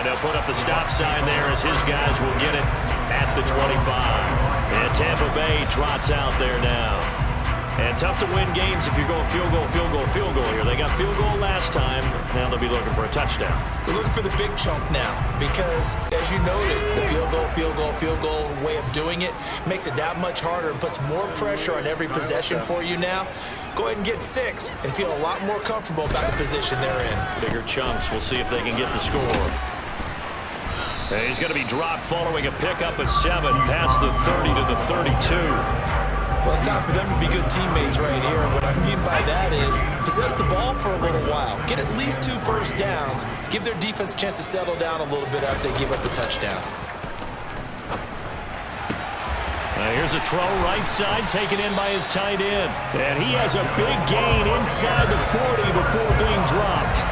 And they'll put up the stop sign there as his guys will get it at the 25. And Tampa Bay trots out there now. And tough to win games if you're going field goal, field goal, field goal here. They got field goal last time. Now they'll be looking for a touchdown. They're looking for the big chunk now because, as you noted, the field goal way of doing it makes it that much harder and puts more pressure on every possession for you now. Go ahead and get 6 and feel a lot more comfortable about the position they're in. Bigger chunks. We'll see if they can get the score. And he's going to be dropped following a pickup of 7 past the 30 to the 32. Well, it's time for them to be good teammates right here. And what I mean by that is possess the ball for a little while. Get at least 2 first downs. Give their defense a chance to settle down a little bit after they give up the touchdown. Here's a throw right side taken in by his tight end. And he has a big gain inside the 40 before being dropped.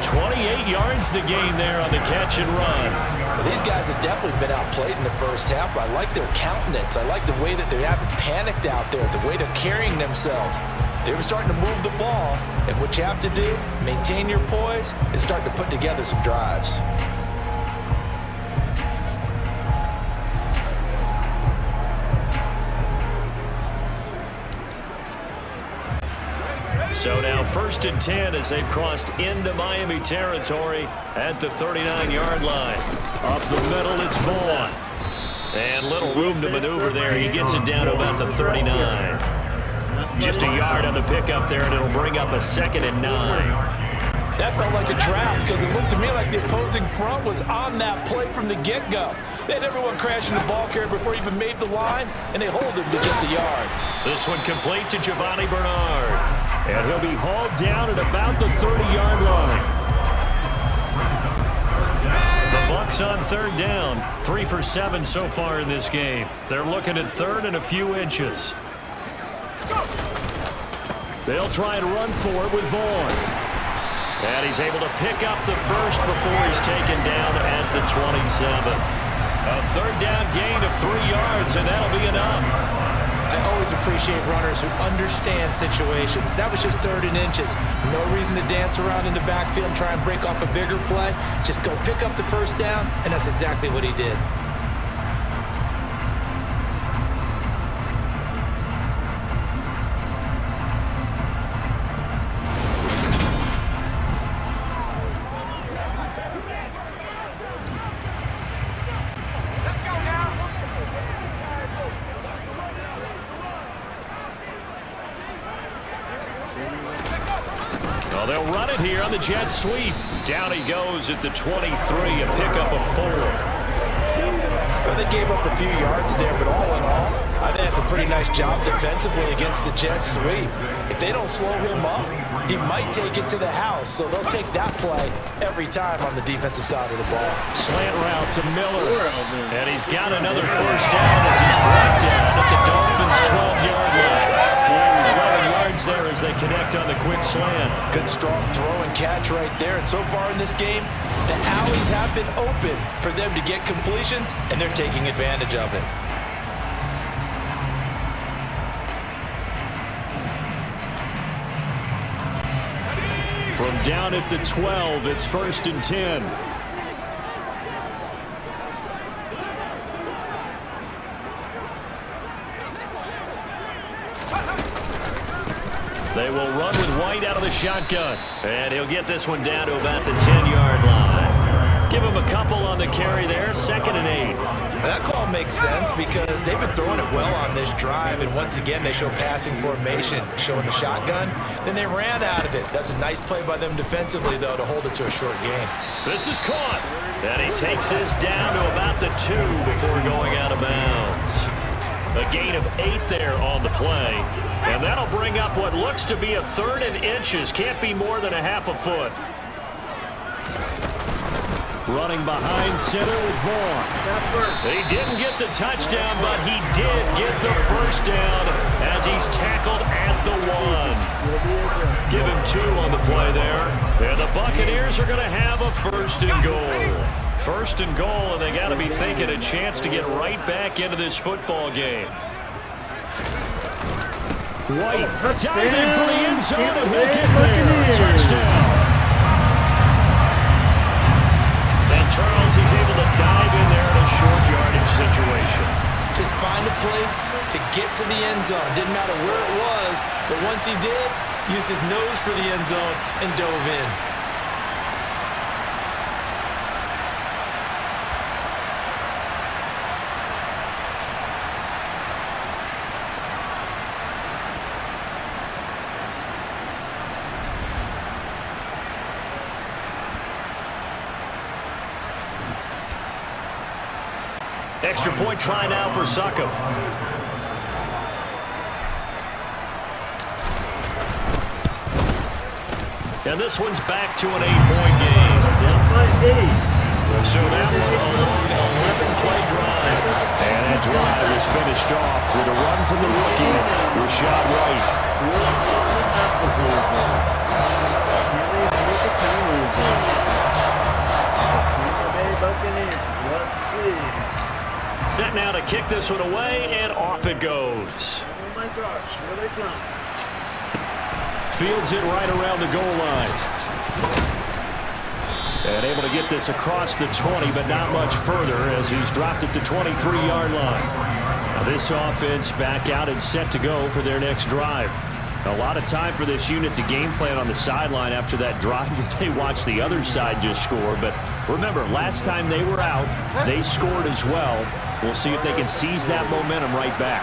28 yards the gain there on the catch and run. Well, these guys have definitely been outplayed in the first half, but I like their countenance. I like the way that they haven't panicked out there, the way they're carrying themselves. They were starting to move the ball, and what you have to do, maintain your poise, and start to put together some drives. So now 1st and 10 as they've crossed into Miami territory at the 39-yard line. Up the middle, it's Vaughn. And little room to maneuver there. He gets it down to about the 39. Just a yard on the pickup there, and it'll bring up a 2nd and 9. That felt like a trap because it looked to me like the opposing front was on that play from the get-go. They had everyone crashing the ball carrier before he even made the line, and they hold him to just a yard. This one complete to Giovanni Bernard. And he'll be hauled down at about the 30-yard line. The Bucs on 3rd down. 3 for 7 so far in this game. They're looking at 3rd and a few inches. They'll try and run for it with Vaughn. And he's able to pick up the first before he's taken down at the 27. A 3rd down gain of 3 yards, and that'll be enough. I always appreciate runners who understand situations. That was just 3rd and inches. No reason to dance around in the backfield and try and break off a bigger play. Just go pick up the first down, and that's exactly what he did. They'll run it here on the jet sweep. Down he goes at the 23, a pickup of 4. Well, they gave up a few yards there, but all in all, I think that's a pretty nice job defensively against the jet sweep. If they don't slow him up, he might take it to the house, so they'll take that play every time on the defensive side of the ball. Slant route to Miller, and he's got another first down as he's brought down at the Dolphins' 12-yard line. 11 yards there as they connect on the quick slant. Good strong throw and catch right there. And so far in this game, the alleys have been open for them to get completions, and they're taking advantage of it. From down at the 12, it's 1st and 10. They will run with White out of the shotgun. And he'll get this one down to about the 10-yard line. Give him a couple on the carry there, 2nd and 8. That call makes sense because they've been throwing it well on this drive, and once again they show passing formation, showing the shotgun. Then they ran out of it. That's a nice play by them defensively, though, to hold it to a short gain. This is caught. And he takes this down to about the 2 before going out of bounds. A gain of 8 there on the play. And that'll bring up what looks to be a 3rd and inches. Can't be more than a half a foot. Running behind center with Vaughn. He didn't get the touchdown, but he did get the first down as he's tackled at the 1. Give him 2 on the play there. And the Buccaneers are going to have a 1st and goal. 1st and goal, and they got to be thinking a chance to get right back into this football game. White diving for the end zone, and he'll get there. Touchdown. And Charles, he's able to dive in there in a short yardage situation. Just find a place to get to the end zone. Didn't matter where it was, but once he did, used his nose for the end zone and dove in. Extra point try now for Succop. And this one's back to an 8-point game. Down by 8. So that one a long 11-play drive. And that drive is finished off with a run from the rookie, Rashad White. Buccaneers. Let's see. Set now to kick this one away, and off it goes. Oh my gosh, here they come. Fields it right around the goal line. And able to get this across the 20, but not much further as he's dropped it to 23-yard line. Now this offense back out and set to go for their next drive. A lot of time for this unit to game plan on the sideline after that drive that they watched the other side just score. But remember, last time they were out, they scored as well. We'll see if they can seize that momentum right back.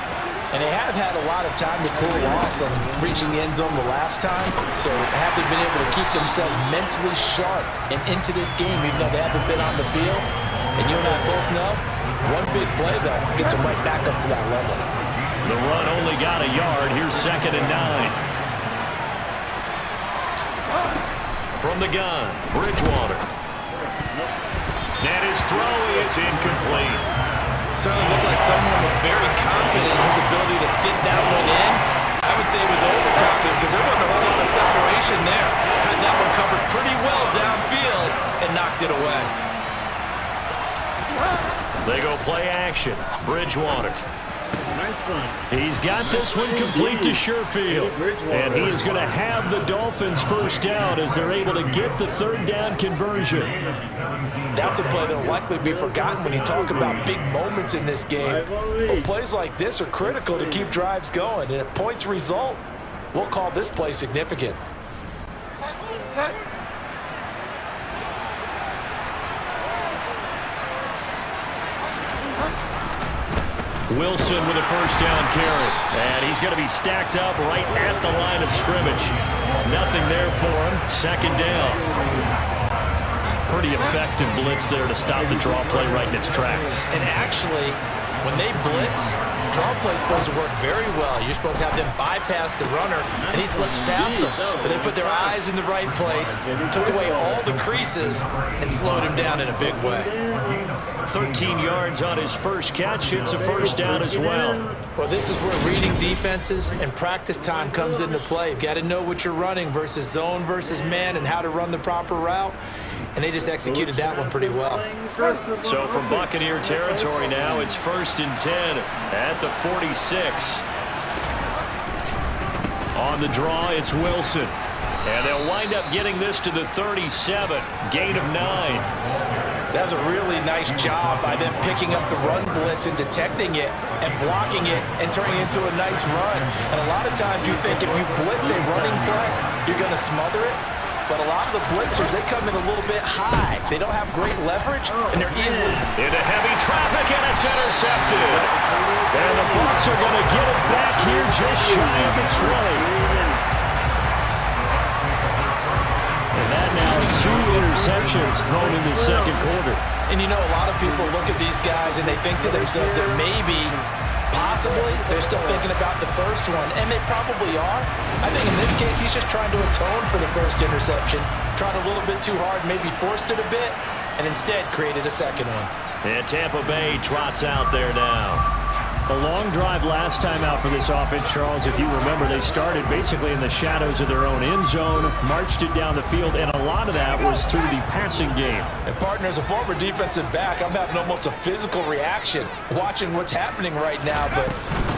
And they have had a lot of time to cool off from reaching the end zone the last time. So have they been able to keep themselves mentally sharp and into this game, even though they haven't been on the field? And you and I both know, one big play, though, gets them right back up to that level. The run only got a yard. Here's 2nd and 9. From the gun, Bridgewater. And his throw is incomplete. Certainly looked like someone was very confident in his ability to fit that one in. I would say he was overconfident because there wasn't a whole lot of separation there. Had that one covered pretty well downfield and knocked it away. They go play action. Bridgewater. Nice one. He's got this one complete to Sherfield. And he is going to have the Dolphins first down as they're able to get the 3rd down conversion. That's a play that will likely be forgotten when you talk about big moments in this game. But plays like this are critical to keep drives going. And if points result, we'll call this play significant. Wilson with a first down carry. And he's going to be stacked up right at the line of scrimmage. Nothing there for him. 2nd down. Pretty effective blitz there to stop the draw play right in its tracks. And actually, when they blitz, draw play is supposed to work very well. You're supposed to have them bypass the runner, and he slips past them. But they put their eyes in the right place, took away all the creases, and slowed him down in a big way. 13 yards on his first catch. It's a first down as well. Well, this is where reading defenses and practice time comes into play. You've got to know what you're running versus zone versus man and how to run the proper route. And they just executed that one pretty well. So from Buccaneer territory now, it's 1st and 10 at the 46. On the draw, it's Wilson. And they'll wind up getting this to the 37. Gain of 9. That was a really nice job by them picking up the run blitz and detecting it and blocking it and turning it into a nice run. And a lot of times you think if you blitz a running play, you're going to smother it. But a lot of the blitzers, they come in a little bit high. They don't have great leverage, and they're easily into heavy traffic, and it's intercepted. And the Bucs are going to get it back here just shy of the 20. And that now 2 interceptions thrown in the 2nd quarter. And you know, a lot of people look at these guys and they think to themselves that maybe, possibly, they're still thinking about the first one, and they probably are. I think in this case, he's just trying to atone for the first interception, tried a little bit too hard, maybe forced it a bit, and instead created a 2nd one. And Tampa Bay trots out there now. A long drive last time out for this offense, Charles. If you remember, they started basically in the shadows of their own end zone, marched it down the field, and a lot of that was through the passing game. And partner, as a former defensive back, I'm having almost a physical reaction watching what's happening right now. But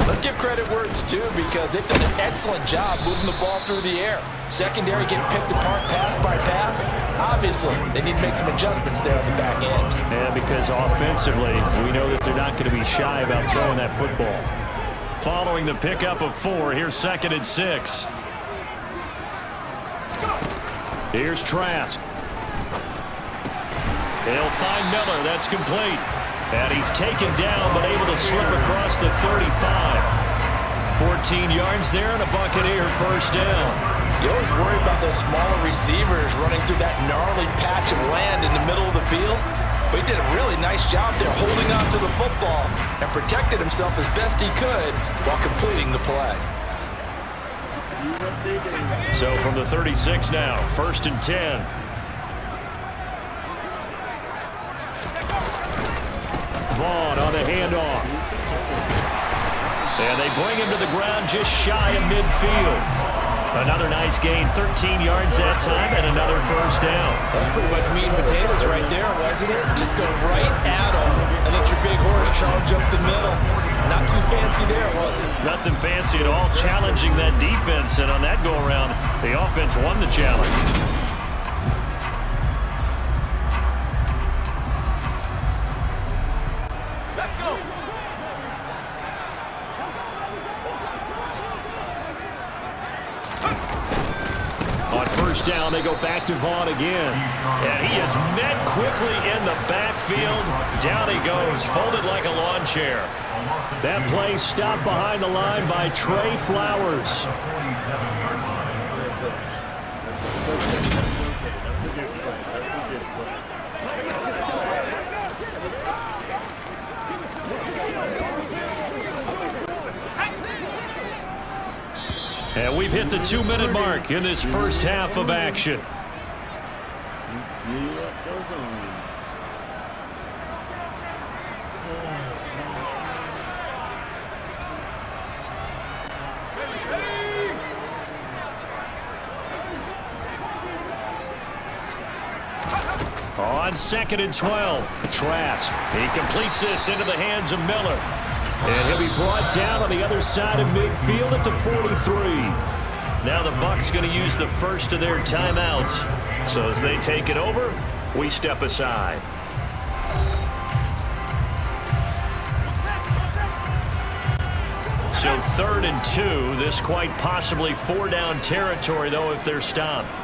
let's give credit where it's due because they've done an excellent job moving the ball through the air. Secondary getting picked apart pass by pass. Obviously, they need to make some adjustments there on the back end. And because offensively, we know that they're not going to be shy about throwing that football. Following the pickup of 4, here's 2nd and 6. Here's Trask. He'll find Miller. That's complete. And he's taken down, but able to slip across the 35. 14 yards there and a Buccaneer first down. You always worry about those smaller receivers running through that gnarly patch of land in the middle of the field. But he did a really nice job there holding on to the football and protected himself as best he could while completing the play. So from the 36 now, 1st and 10. Vaughn on the handoff. And they bring him to the ground just shy of midfield. Another nice gain, 13 yards that time, and another first down. That's pretty much meat and potatoes right there, wasn't it? Just go right at them and let your big horse charge up the middle. Not too fancy there, was it? Nothing fancy at all, challenging that defense, and on that go-around, the offense won the challenge. Down, they go back to Vaughn again. And he is met quickly in the backfield. Down he goes, folded like a lawn chair. That play stopped behind the line by Trey Flowers. And we've hit the 2-minute mark in this first half of action. Let's see what goes on. On 2nd and 12, Trask. He completes this into the hands of Miller. And he'll be brought down on the other side of midfield at the 43. Now the Bucs going to use the first of their timeouts. So as they take it over, we step aside. So 3rd and 2. This quite possibly 4-down territory, though, if they're stopped.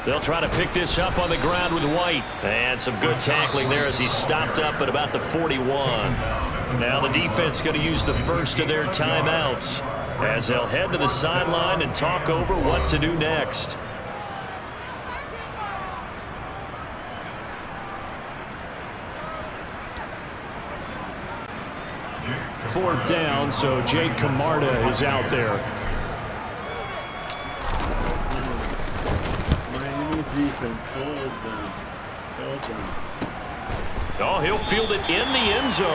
They'll try to pick this up on the ground with White. And some good tackling there as he stopped up at about the 41. Now the defense going to use the first of their timeouts as they'll head to the sideline and talk over what to do next. Fourth down, so Jake Camarda is out there. Defense, hold them. Oh, he'll field it in the end zone.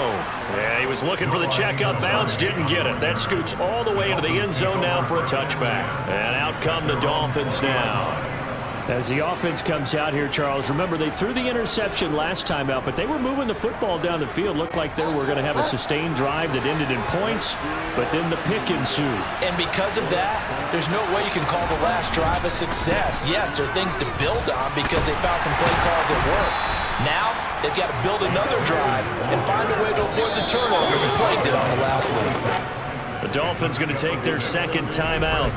Yeah, he was looking for the checkup bounce, didn't get it. That scoots all the way into the end zone now for a touchback. And out come the Dolphins now. As the offense comes out here, Charles, remember they threw the interception last time out, but they were moving the football down the field. Looked like they were going to have a sustained drive that ended in points, but then the pick ensued. And because of that, there's no way you can call the last drive a success. Yes, there are things to build on because they found some play calls that work. Now, they've got to build another drive and find a way to avoid the turnover the play did on the last one. The Dolphins going to take their second timeout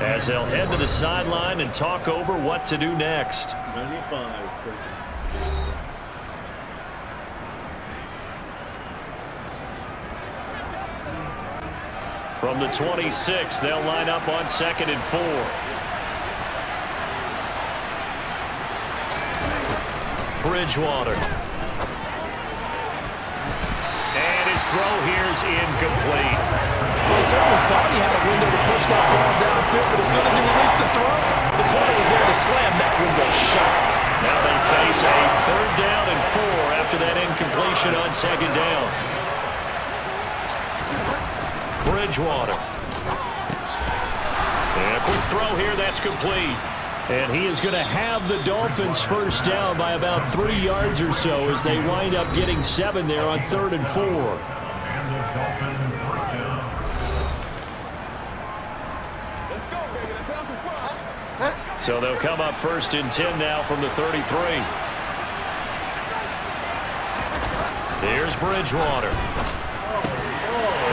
as they'll head to the sideline and talk over what to do next. 95 seconds. From the 26, they'll line up on 2nd and 4. Bridgewater. And his throw here's incomplete. Well, he certainly thought he had a window to push that ball downfield, but as soon as he released the throw, the corner was there to slam that window shut. Now they face a 3rd down and 4 after that incompletion on 2nd down. Bridgewater. And a quick throw here, that's complete. And he is going to have the Dolphins first down by about 3 yards or so as they wind up getting 7 there on 3rd and 4. So they'll come up 1st and 10 now from the 33. Here's Bridgewater.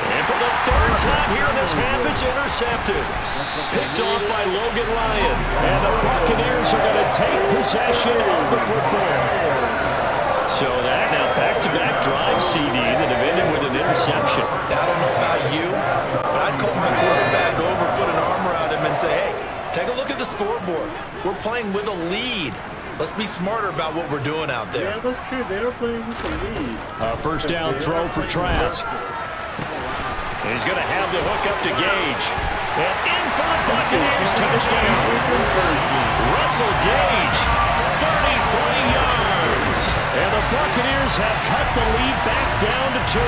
And for the 3rd time here in this half, it's intercepted. Picked off by Logan Ryan. And the Buccaneers are going to take possession of the football. So that now back-to-back drive CD that have ended with an interception. I don't know about you, but I'd call my quarterback over, put an arm around him, and say, hey, take a look at the scoreboard. We're playing with a lead. Let's be smarter about what we're doing out there. Yeah, that's true. They are playing with a lead. First down throw for Trask. He's going to have the hook up to Gage. And in for the Buccaneers touchdown. Russell Gage, 33 yards. And the Buccaneers have cut the lead back down to 2.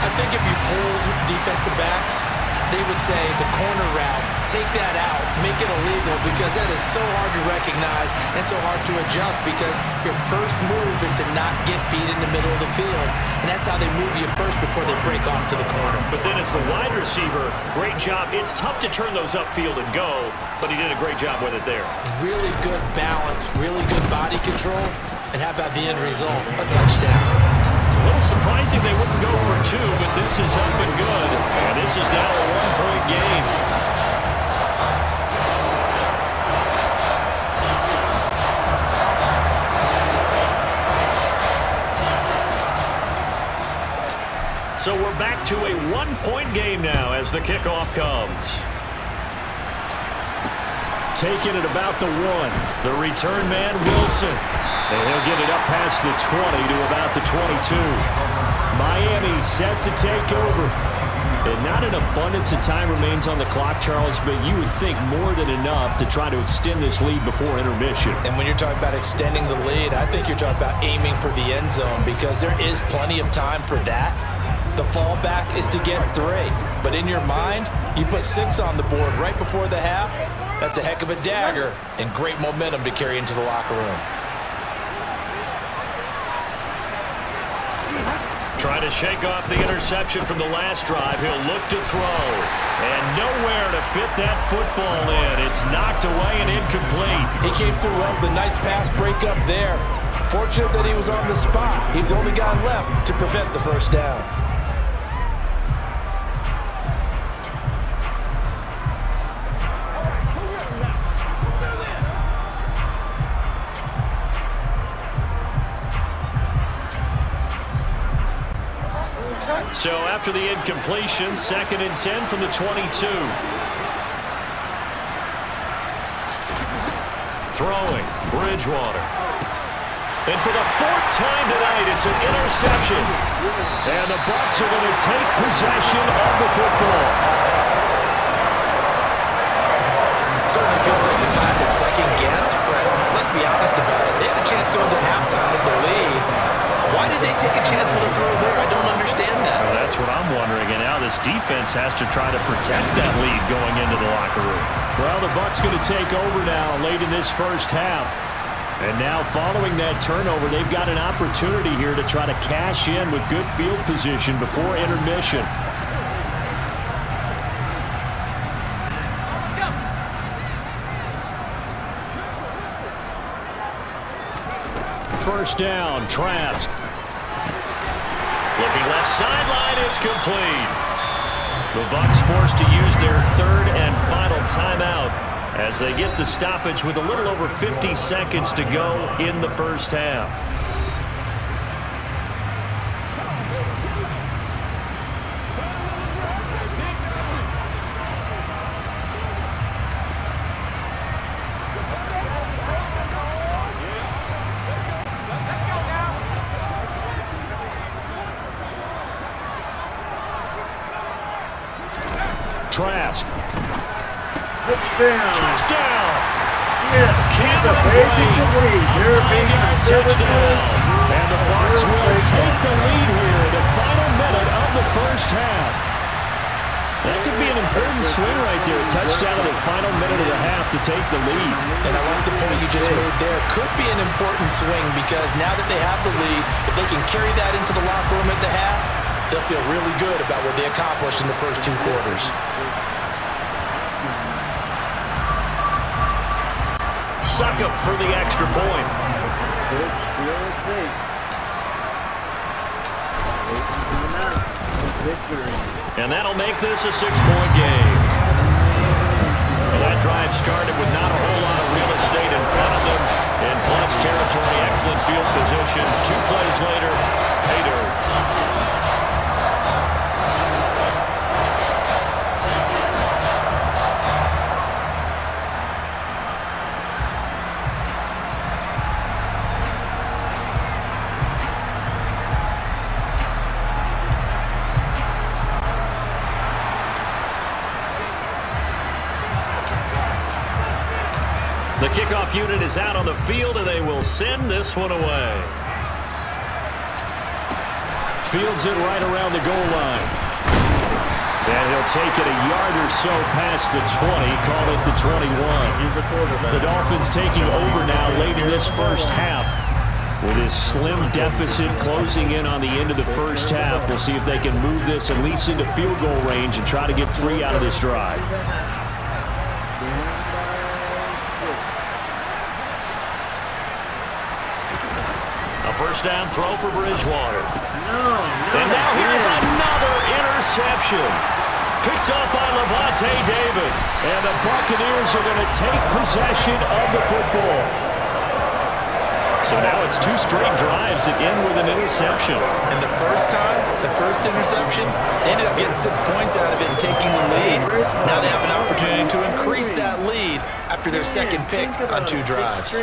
I think if you pulled defensive backs, they would say the corner route, take that out, make it illegal, because that is so hard to recognize and so hard to adjust, because your first move is to not get beat in the middle of the field, and that's how they move you first before they break off to the corner. But then it's the wide receiver. Great job. It's tough to turn those upfield and go, but he did a great job with it there. Really good balance, really good body control, and how about the end result? A touchdown. A little surprising they wouldn't go for 2, but this is up and good. And this is now a 1-point game. So we're back to a 1-point game now as the kickoff comes. Taking it about the 1. The return man, Wilson. And he'll get it up past the 20 to about the 22. Miami set to take over. And not an abundance of time remains on the clock, Charles, but you would think more than enough to try to extend this lead before intermission. And when you're talking about extending the lead, I think you're talking about aiming for the end zone, because there is plenty of time for that. The fallback is to get 3. But in your mind, you put 6 on the board right before the half. That's a heck of a dagger and great momentum to carry into the locker room. Trying to shake off the interception from the last drive. He'll look to throw. And nowhere to fit that football in. It's knocked away and incomplete. He came through well with a nice pass breakup there. Fortunate that he was on the spot. He's the only guy left to prevent the first down. So after the incompletion, 2nd and 10 from the 22. Throwing, Bridgewater. And for the 4th time tonight, it's an interception. And the Bucs are going to take possession of the football. Certainly feels like the classic second guess, but let's be honest about it. They had a chance going to halftime with the lead. Why did they take a chance with a throw there? I don't understand that. Well, that's what I'm wondering. And now this defense has to try to protect that lead going into the locker room. Well, the Bucs going to take over now late in this first half. And now following that turnover, they've got an opportunity here to try to cash in with good field position before intermission. First down, Trask. Looking left sideline, it's complete. The Bucs forced to use their 3rd and final timeout as they get the stoppage with a little over 50 seconds to go in the first half. Trask. Touchdown. Yes, Tampa taking the lead. They're being conservative. And the Bucs will take the lead here in the final minute of the first half. That could be an important swing right there. A touchdown in the final minute of the half to take the lead. And I like the point you just made there. Could be an important swing, because now that they have the lead, if they can carry that into the locker room at the half, they'll feel really good about what they accomplished in the first 2 quarters. Succop for the extra point. Good steal fakes. Victory. And that'll make this a 6-point game. Well, that drive started with not a whole lot of real estate in front of them. In plus territory, excellent field position. 2 plays later, pay dirt. The kickoff unit is out on the field, and they will send this one away. Fields it right around the goal line. And he'll take it a yard or so past the 20, call it the 21. The Dolphins taking over now late in this first half. With his slim deficit closing in on the end of the first half, we'll see if they can move this at least into field goal range and try to get 3 out of this drive. First down throw for Bridgewater. And now here's another interception. Picked up by Levante David. And the Buccaneers are going to take possession of the football. So now it's 2 straight drives that end with an interception. And the first interception, they ended up getting 6 points out of it and taking the lead. Now they have an opportunity to increase that lead after their second pick on 2 drives.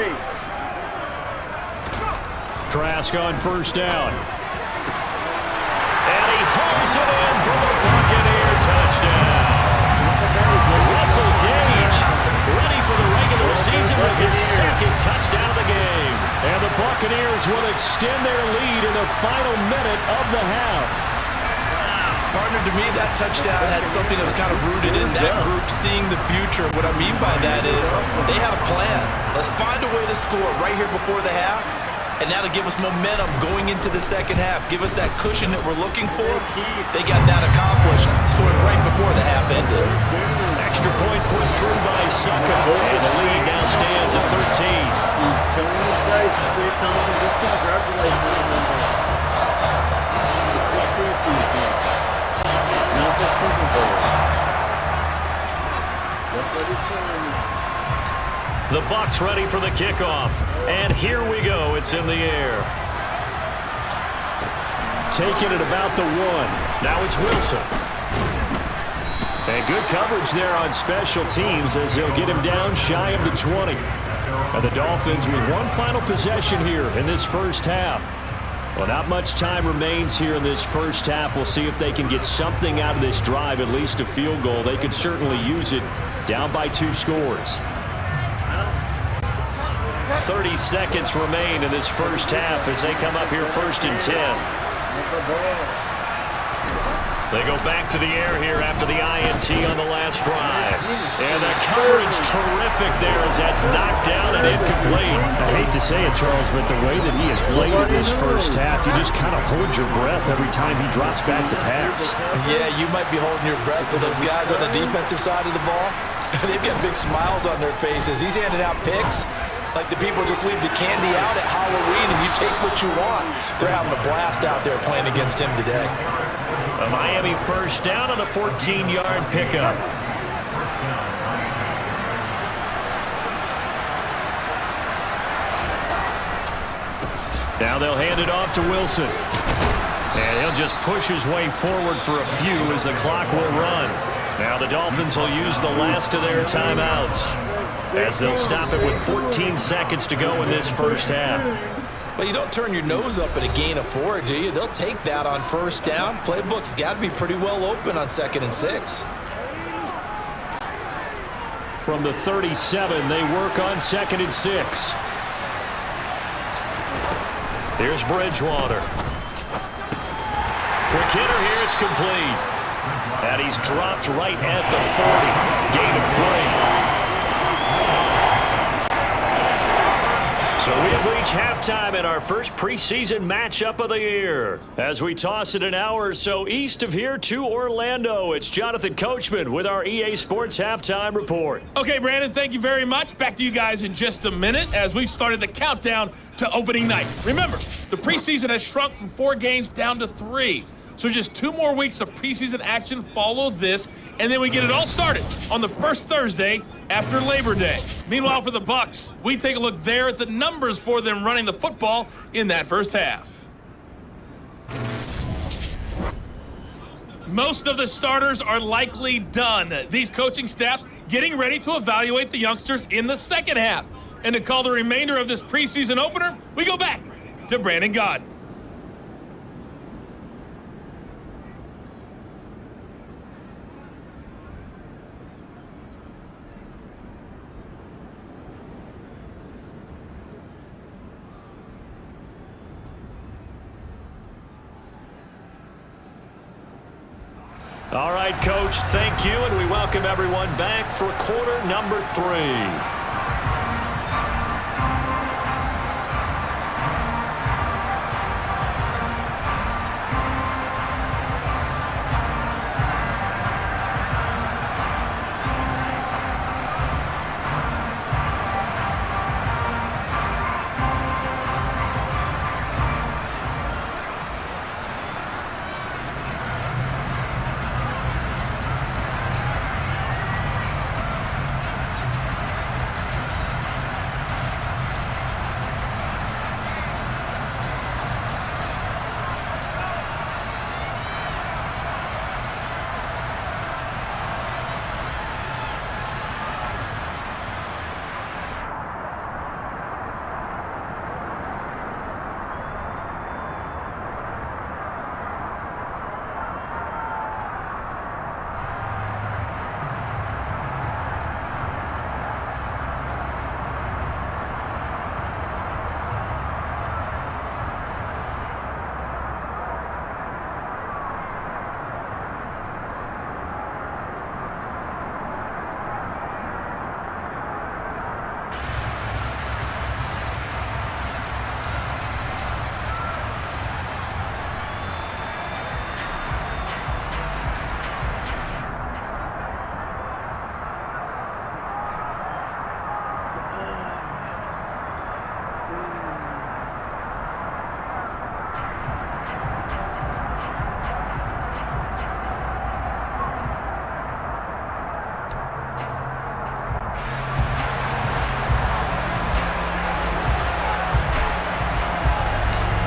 Trask on first down. And he hauls it in for the Buccaneer touchdown. Russell Gage ready for the regular season with his second touchdown of the game. And the Buccaneers will extend their lead in the final minute of the half. Partner, to me, that touchdown had something that was kind of rooted in that group seeing the future. What I mean by that is they had a plan. Let's find a way to score right here before the half. And now to give us momentum going into the second half, give us that cushion that we're looking for. They got that accomplished, scoring right before the half ended. Extra point put through by Succop, and the lead now stands at 13. He's telling these guys to stay calm and just congratulate one another. This is preseason. It's not the Super Bowl. That's what he's telling me. The Bucs ready for the kickoff. And here we go. It's in the air. Taking it about the 1. Now it's Wilson. And good coverage there on special teams as they'll get him down shy of the 20. And the Dolphins with one final possession here in this first half. Well, not much time remains here in this first half. We'll see if they can get something out of this drive, at least a field goal. They could certainly use it down by 2 scores. 30 seconds remain in this first half as they come up here 1st and 10. They go back to the air here after the INT on the last drive. And the coverage terrific there as that's knocked down and incomplete. I hate to say it, Charles, but the way that he has played in this first half, you just kind of hold your breath every time he drops back to pass. Yeah, you might be holding your breath with those guys on the defensive side of the ball. They've got big smiles on their faces. He's handing out picks. Like the people just leave the candy out at Halloween and you take what you want. They're having a blast out there playing against him today. A Miami first down on a 14-yard pickup. Now they'll hand it off to Wilson. And he'll just push his way forward for a few as the clock will run. Now the Dolphins will use the last of their timeouts, as they'll stop it with 14 seconds to go in this first half. Well, you don't turn your nose up at a gain of 4, do you? They'll take that on first down. Playbook's got to be pretty well open on 2nd and 6. From the 37, they work on 2nd and 6. Here's Bridgewater. Quick hitter here, it's complete. And he's dropped right at the 40. Gain of 3. So So we have reached halftime in our first preseason matchup of the year. As we toss it an hour or so east of here to Orlando, it's Jonathan Coachman with our EA Sports Halftime Report. Okay, Brandon, thank you very much. Back to you guys in just a minute as we've started the countdown to opening night. Remember, the preseason has shrunk from 4 games down to 3. So just 2 more weeks of preseason action follow this, and then we get it all started on the first Thursday after Labor Day. Meanwhile, for the Bucs, we take a look there at the numbers for them running the football in that first half. Most of the starters are likely done. These coaching staffs getting ready to evaluate the youngsters in the second half. And to call the remainder of this preseason opener, we go back to Brandon Gaudin. All right, Coach, thank you, and we welcome everyone back for quarter number 3.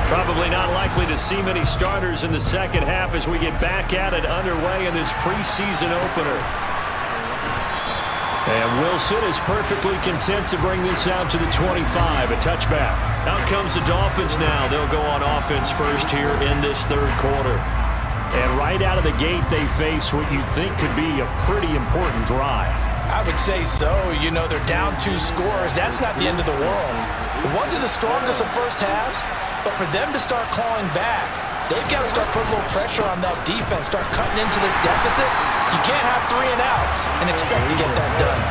Probably not likely to see many starters in the second half as we get back at it underway in this preseason opener. And Wilson is perfectly content to bring this out to the 25, a touchback. Out comes the Dolphins now. They'll go on offense first here in this third quarter. And right out of the gate, they face what you think could be a pretty important drive. I would say so. You know, they're down 2 scores. That's not the end of the world. It wasn't the strongest of first halves, but for them to start clawing back, they've got to start putting a little pressure on that defense, start cutting into this deficit. You can't have 3 and outs and expect to get that done.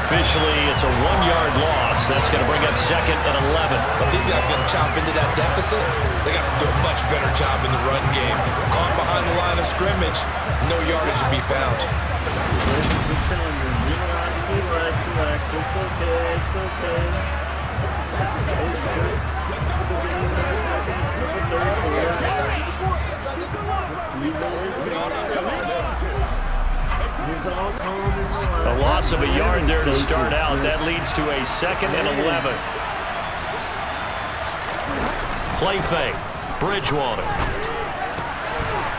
Officially, it's a 1-yard loss. That's going to bring up second and 11. But these guys going to chop into that deficit. They got to do a much better job in the run game. Caught behind the line of scrimmage, no yardage to be found. Relax. It's okay. It's okay. It's just the game's our second, third quarter. A loss of a yard there to start out. That leads to a second and 11. Play fake. Bridgewater.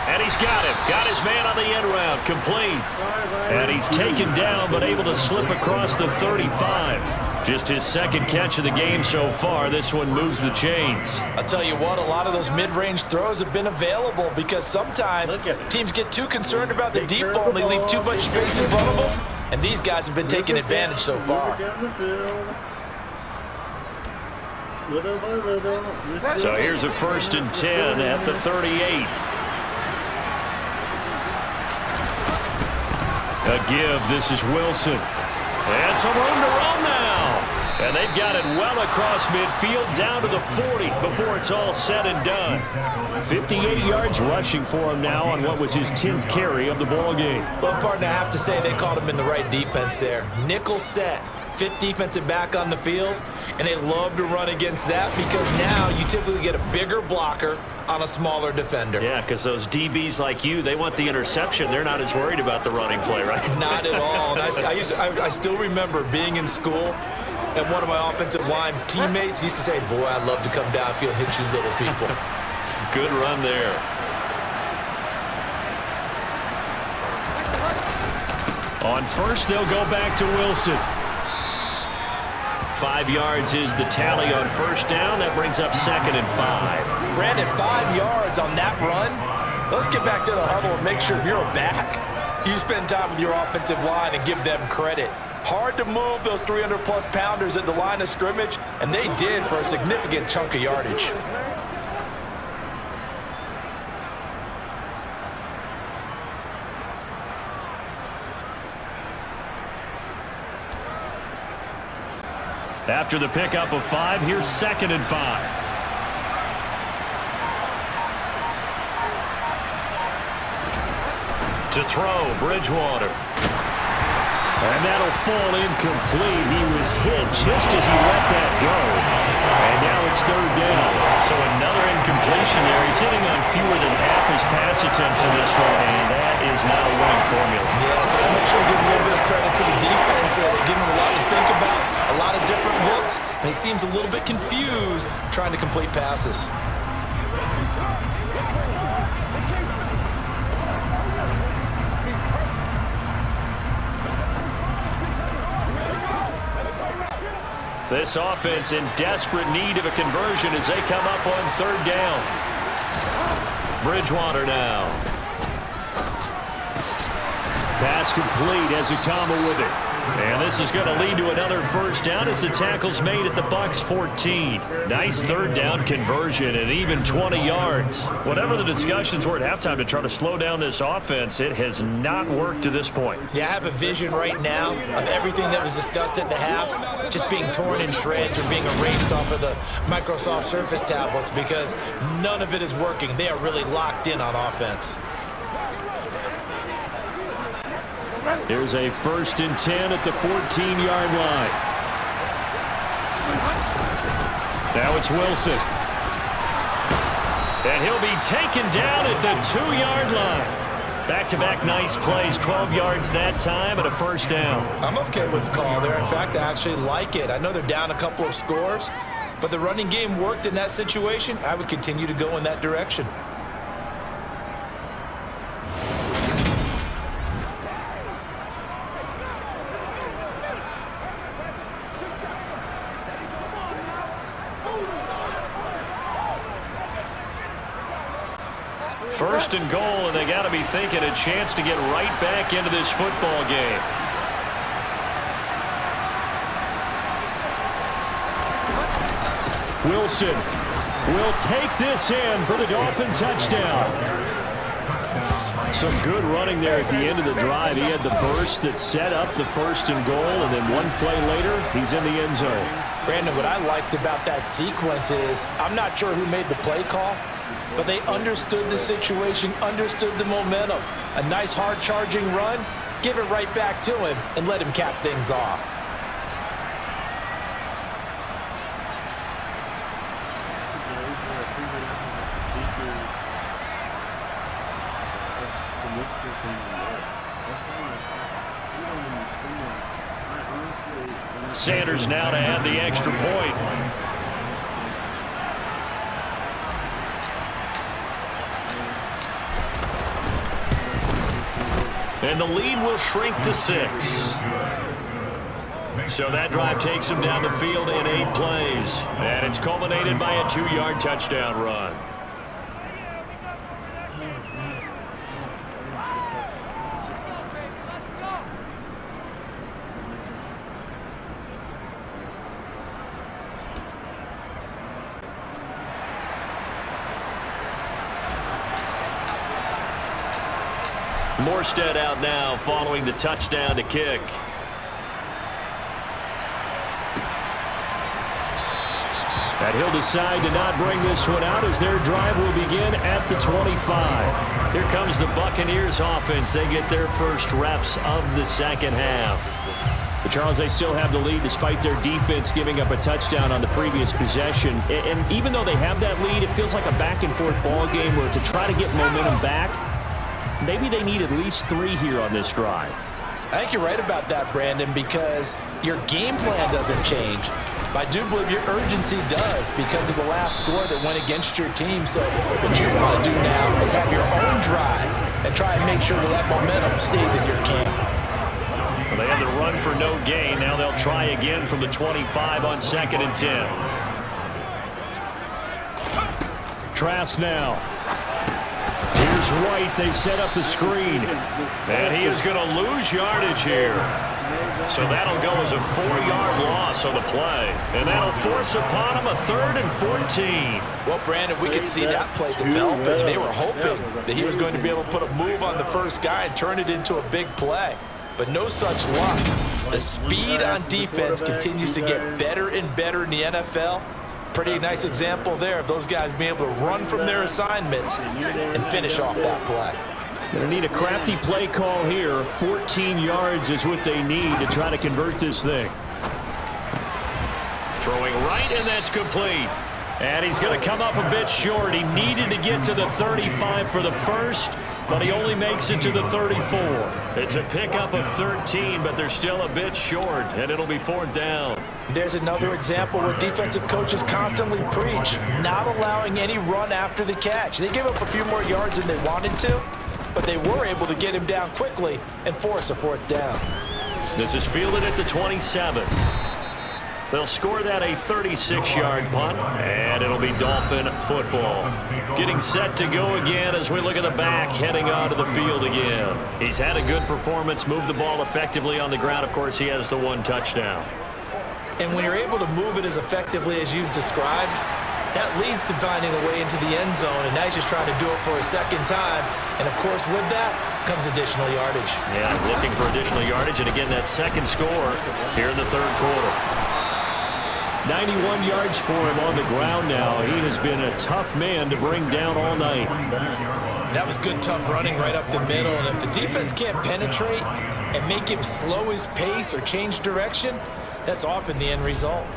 And he's got him. Got his man on the end round. Complete. And he's taken down but able to slip across the 35. Just his second catch of the game so far. This one moves the chains. I'll tell you what, a lot of those mid-range throws have been available because sometimes teams get too concerned about the deep ball and they leave too much space in front of them. And these guys have been taking advantage so far. So here's a 1st and 10 at the 38. A give. This is Wilson. And some room to run now. And they've got it well across midfield down to the 40 before it's all said and done. 58 yards rushing for him now on what was his 10th carry of the ball game. Well, partner, I have to say they called him in the right defense there. Nickel set, 5th defensive back on the field, and they love to run against that because now you typically get a bigger blocker on a smaller defender. Yeah, because those DBs like you, they want the interception. They're not as worried about the running play, right? Not at all. And I still remember being in school, and one of my offensive line teammates used to say, boy, I'd love to come downfield and hit you little people. Good run there. On first, they'll go back to Wilson. 5 yards is the tally on first down. That brings up 2nd and 5. Brandon, 5 yards on that run. Let's get back to the huddle and make sure if you're a back, you spend time with your offensive line and give them credit. Hard to move those 300-plus pounders at the line of scrimmage, and they did for a significant chunk of yardage. After the pickup of 5, here's 2nd and 5. To throw, Bridgewater. And that'll fall incomplete. He was hit just as he let that go. And now it's 3rd down. So another incompletion there. He's hitting on fewer than half his pass attempts in this one, and that is not a winning formula. Yes, let's make sure we give a little bit of credit to the defense here. They give him a lot to think about, a lot of different looks, and he seems a little bit confused trying to complete passes. This offense in desperate need of a conversion as they come up on 3rd down. Bridgewater now. Pass complete as Akama with it. And this is going to lead to another first down as the tackle's made at the Bucs 14. Nice 3rd down conversion and even 20 yards. Whatever the discussions were at halftime to try to slow down this offense, it has not worked to this point. Yeah, I have a vision right now of everything that was discussed at the half just being torn in shreds or being erased off of the Microsoft Surface tablets because none of it is working. They are really locked in on offense. Here's a 1st and 10 at the 14-yard line. Now it's Wilson. And he'll be taken down at the 2-yard line. Back-to-back nice plays, 12 yards that time and a first down. I'm okay with the call there. In fact, I actually like it. I know they're down a couple of scores, but the running game worked in that situation. I would continue to go in that direction. First and goal, and they got to be thinking a chance to get right back into this football game. Wilson will take this in for the Dolphin touchdown. Some good running there at the end of the drive. He had the burst that set up the 1st and goal, and then one play later, he's in the end zone. Brandon, what I liked about that sequence is I'm not sure who made the play call, but they understood the situation, understood the momentum. A nice hard-charging run, give it right back to him, and let him cap things off. Sanders now to add the extra point. And the lead will shrink to 6. So that drive takes him down the field in 8 plays. And it's culminated by a 2-yard touchdown run. Morstead out now following the touchdown to kick. And he'll decide to not bring this one out as their drive will begin at the 25. Here comes the Buccaneers offense. They get their first reps of the second half. But Charles, they still have the lead despite their defense giving up a touchdown on the previous possession. And even though they have that lead, it feels like a back-and-forth ball game where to try to get momentum back, maybe they need at least 3 here on this drive. I think you're right about that, Brandon, because your game plan doesn't change. But I do believe your urgency does because of the last score that went against your team. So what you want to do now is have your own drive and try and make sure that momentum stays in your camp. Well, they had the run for no gain. Now they'll try again from the 25 on 2nd and 10. Trask now. Here's White. They set up the screen. And he is going to lose yardage here. So that'll go as a 4-yard loss on the play. And that'll force upon him a 3rd and 14. Well, Brandon, we could see that play developing. They were hoping that he was going to be able to put a move on the first guy and turn it into a big play. But no such luck. The speed on defense continues to get better and better in the NFL. Pretty nice example there of those guys being able to run from their assignments and finish off that play. Going to need a crafty play call here. 14 yards is what they need to try to convert this thing. Throwing right, and that's complete. And he's going to come up a bit short. He needed to get to the 35 for the first, but he only makes it to the 34. It's a pickup of 13, but they're still a bit short, and it'll be 4th down. There's another example where defensive coaches constantly preach, not allowing any run after the catch. They give up a few more yards than they wanted to, but they were able to get him down quickly and force a 4th down. This is fielded at the 27. They'll score that a 36-yard punt, and it'll be Dolphin football. Getting set to go again as we look at the back, heading onto the field again. He's had a good performance, moved the ball effectively on the ground. Of course, he has the 1 touchdown. And when you're able to move it as effectively as you've described, that leads to finding a way into the end zone, and now he's just trying to do it for a second time. And, of course, with that comes additional yardage. Yeah, looking for additional yardage, and again, that second score here in the 3rd quarter. 91 yards for him on the ground now. He has been a tough man to bring down all night. That was good, tough running right up the middle. And if the defense can't penetrate and make him slow his pace or change direction, that's often the end result.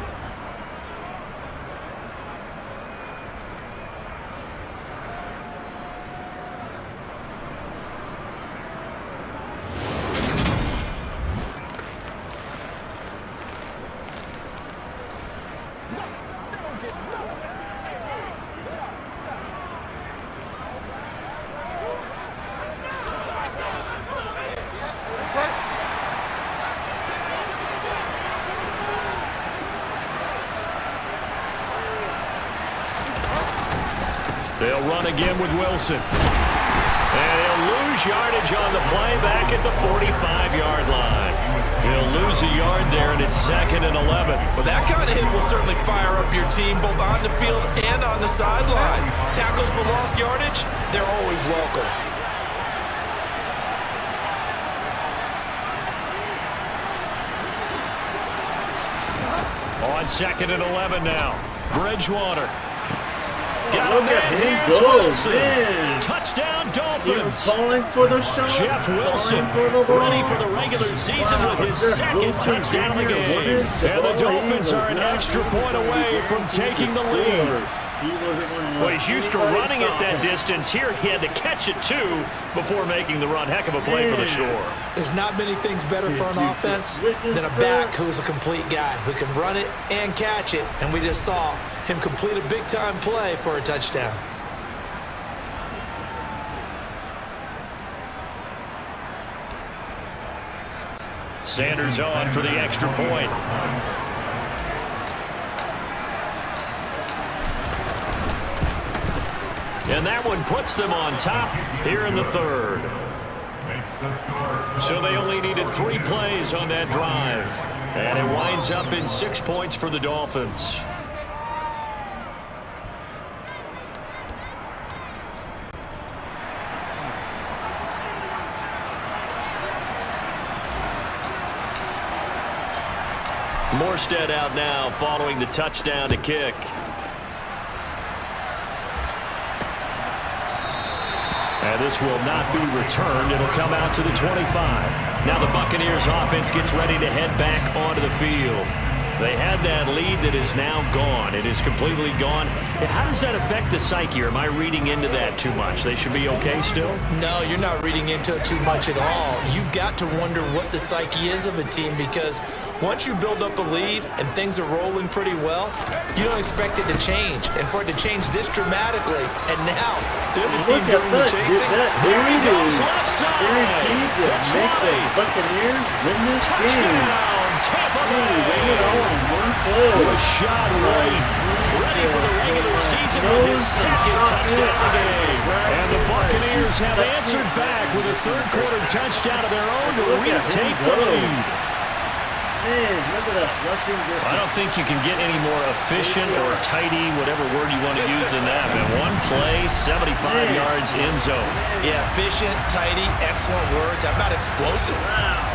They'll run again with Wilson. And he'll lose yardage on the play back at the 45-yard line. He'll lose a yard there, and it's 2nd and 11. Well, that kind of hit will certainly fire up your team both on the field and on the sideline. Tackles for lost yardage, they're always welcome. On 2nd and 11 now. Bridgewater. Look at him go, man. Touchdown, Dolphins. He was calling for the shot. Jeff Wilson ready for the regular season with his 2nd touchdown of the game. And the Dolphins are an extra point away from taking the lead. Well, he's used to running it that distance. Here he had to catch it, too, before making the run. Heck of a play for the score. There's not many things better for an offense than a back who's a complete guy who can run it and catch it. And we just saw him complete a big-time play for a touchdown. Sanders on for the extra point. And that one puts them on top here in the 3rd. So they only needed 3 plays on that drive. And it winds up in 6 points for the Dolphins. Morstead out now following the touchdown to kick. And this will not be returned. It'll come out to the 25. Now the Buccaneers offense gets ready to head back onto the field. They had that lead that is now gone. It is completely gone. How does that affect the psyche? Or am I reading into that too much? They should be okay still? No, you're not reading into it too much at all. You've got to wonder what the psyche is of a team, because once you build up a lead and things are rolling pretty well, you don't expect it to change. And for it to change this dramatically, and now they're the team doing the chasing. Here he goes, left side. Guaranteed to make the Buccaneers win this game. Tampa Bay. One play. A shot right. Ready for the regular season with his second touchdown of the game. And the Buccaneers have answered back with a third-quarter touchdown of their own to retake the lead. Man, look at that rushing distance. I don't think you can get any more efficient or tidy, whatever word you want to use in that. And one play, 75 yards in zone. Yeah, efficient, tidy, excellent words. How about explosive?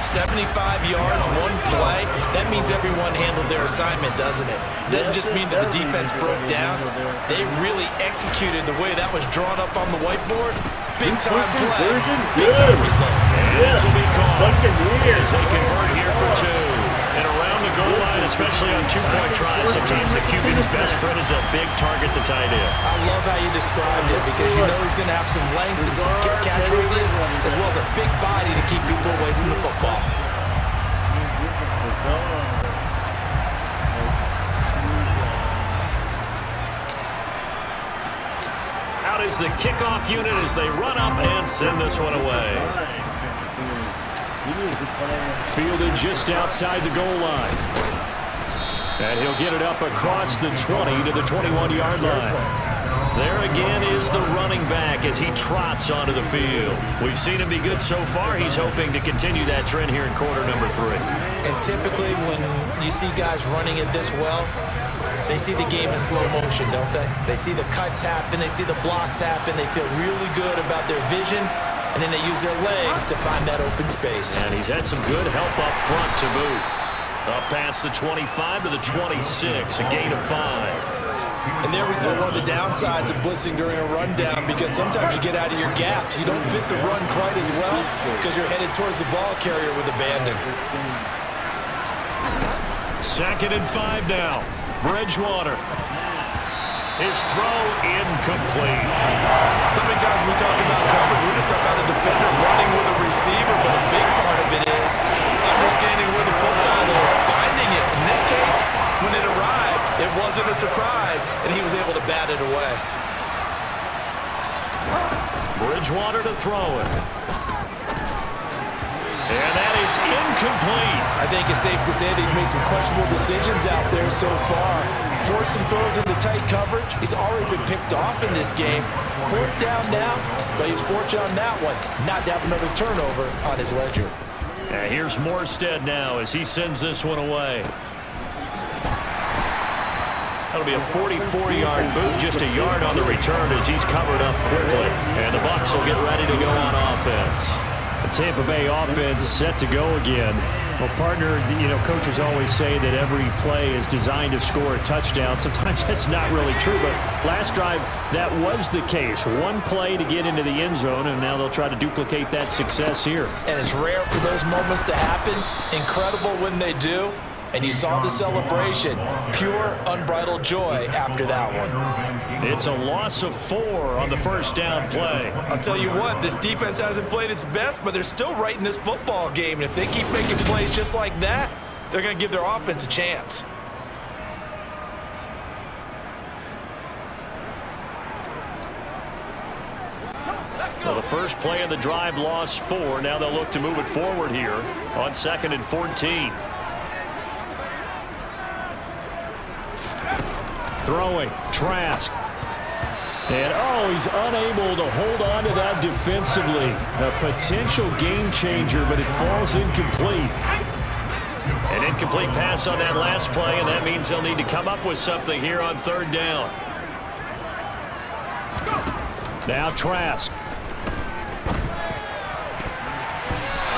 75 yards, one play. That means everyone handled their assignment, doesn't it? It doesn't just mean that the defense broke down. They really executed the way that was drawn up on the whiteboard. Big time play, big time result. And this will be called Buccaneers. as they convert here for two. And around the goal line, especially on two-point tries, sometimes the QB's best friend is a big target, the tight end. I love how you described it, because you know he's going to have some length and some catch radius, as well as a big body to keep people away from the football. Out is the kickoff unit as they run up and send this one away. Fielded just outside the goal line. And he'll get it up across the 20 to the 21-yard line. There again is the running back as he trots onto the field. We've seen him be good so far. He's hoping to continue that trend here in quarter number 3. And typically when you see guys running it this well, they see the game in slow motion, don't they? They see the cuts happen. They see the blocks happen. They feel really good about their vision. And then they use their legs to find that open space. And he's had some good help up front to boot. Up past the 25 to the 26, a gain of 5. And there we saw one of the downsides of blitzing during a rundown, because sometimes you get out of your gaps. You don't fit the run quite as well because you're headed towards the ball carrier with abandon. 2nd and 5 now. Bridgewater. His throw incomplete. So many times when we talk about coverage, we're just talking about a defender running with a receiver, but a big part of it is understanding where the football is, finding it. In this case, when it arrived, it wasn't a surprise, and he was able to bat it away. Bridgewater to throw it. And that is incomplete. I think it's safe to say that he's made some questionable decisions out there so far. Forced some throws into tight coverage. He's already been picked off in this game. 4th down now, but he's fortunate on that one not to have another turnover on his ledger. And here's Morstead now as he sends this one away. That'll be a 44-yard boot, just a yard on the return as he's covered up quickly. And the Bucs will get ready to go on offense. The Tampa Bay offense set to go again. Well, partner, coaches always say that every play is designed to score a touchdown. Sometimes that's not really true, but last drive, that was the case. One play to get into the end zone, and now they'll try to duplicate that success here. And it's rare for those moments to happen. Incredible when they do. And you saw the celebration. Pure, unbridled joy after that one. It's a loss of 4 on the first down play. I'll tell you what, this defense hasn't played its best, but they're still right in this football game. And if they keep making plays just like that, they're going to give their offense a chance. Well, the first play of the drive lost 4. Now they'll look to move it forward here on 2nd and 14. Throwing, Trask. And, he's unable to hold on to that defensively. A potential game changer, but it falls incomplete. An incomplete pass on that last play, and that means they'll need to come up with something here on 3rd down. Now Trask.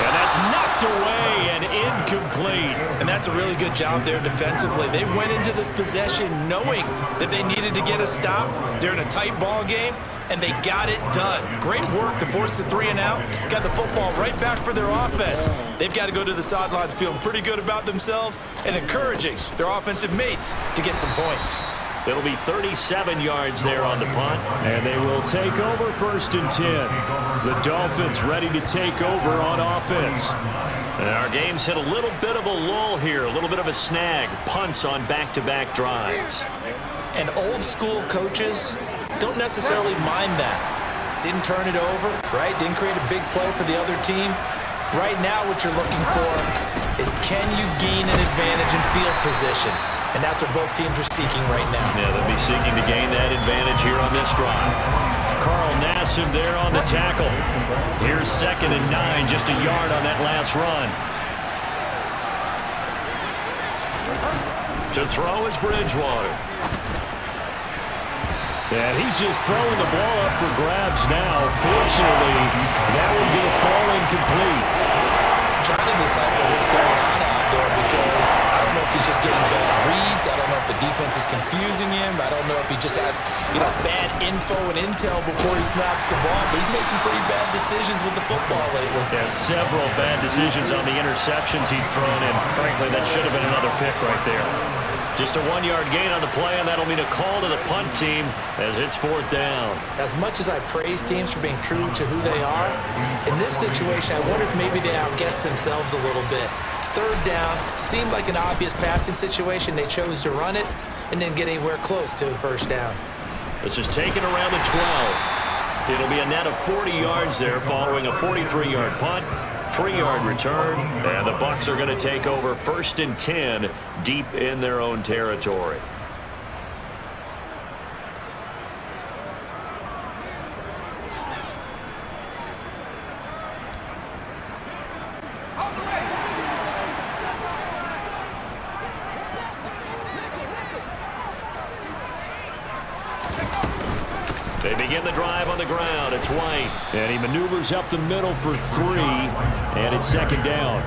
And that's knocked away and incomplete. And that's a a really good job there defensively. They went into this possession knowing that they needed to get a stop. They're in a tight ball game, and they got it done. Great work to force the 3 and out. Got the football right back for their offense. They've got to go to the sidelines feeling pretty good about themselves and encouraging their offensive mates to get some points. It'll be 37 yards there on the punt, and they will take over 1st and 10. The Dolphins ready to take over on offense. And our game's hit a little bit of a lull here, a little bit of a snag. Punts on back-to-back drives. And old-school coaches don't necessarily mind that. Didn't turn it over, right? Didn't create a big play for the other team. Right now what you're looking for is can you gain an advantage in field position? And that's what both teams are seeking right now. Yeah, they'll be seeking to gain that advantage here on this drive. Carl Nassib there on the tackle. Here's 2nd and 9, just a yard on that last run. To throw is Bridgewater. And he's just throwing the ball up for grabs now. Fortunately, that would be a fall incomplete. I'm trying to decipher what's going on out there because I don't know if he's just getting bad reads. I don't know if the defense is confusing him. I don't know if he just has, bad info and intel before he snaps the ball. But he's made some pretty bad decisions with the football lately. Yeah, several bad decisions on the interceptions he's thrown in. Frankly, that should have been another pick right there. Just a 1-yard gain on the play, and that'll mean a call to the punt team as it's 4th down. As much as I praise teams for being true to who they are, in this situation, I wonder if maybe they outguessed themselves a little bit. 3rd down, seemed like an obvious passing situation. They chose to run it and didn't get anywhere close to the 1st down. This is taken around the 12. It'll be a net of 40 yards there following a 43-yard punt. 3-yard return, and the Bucs are going to take over 1st and 10 deep in their own territory. They begin the drive on the ground. It's White. And he maneuvers up the middle for 3, and it's 2nd down.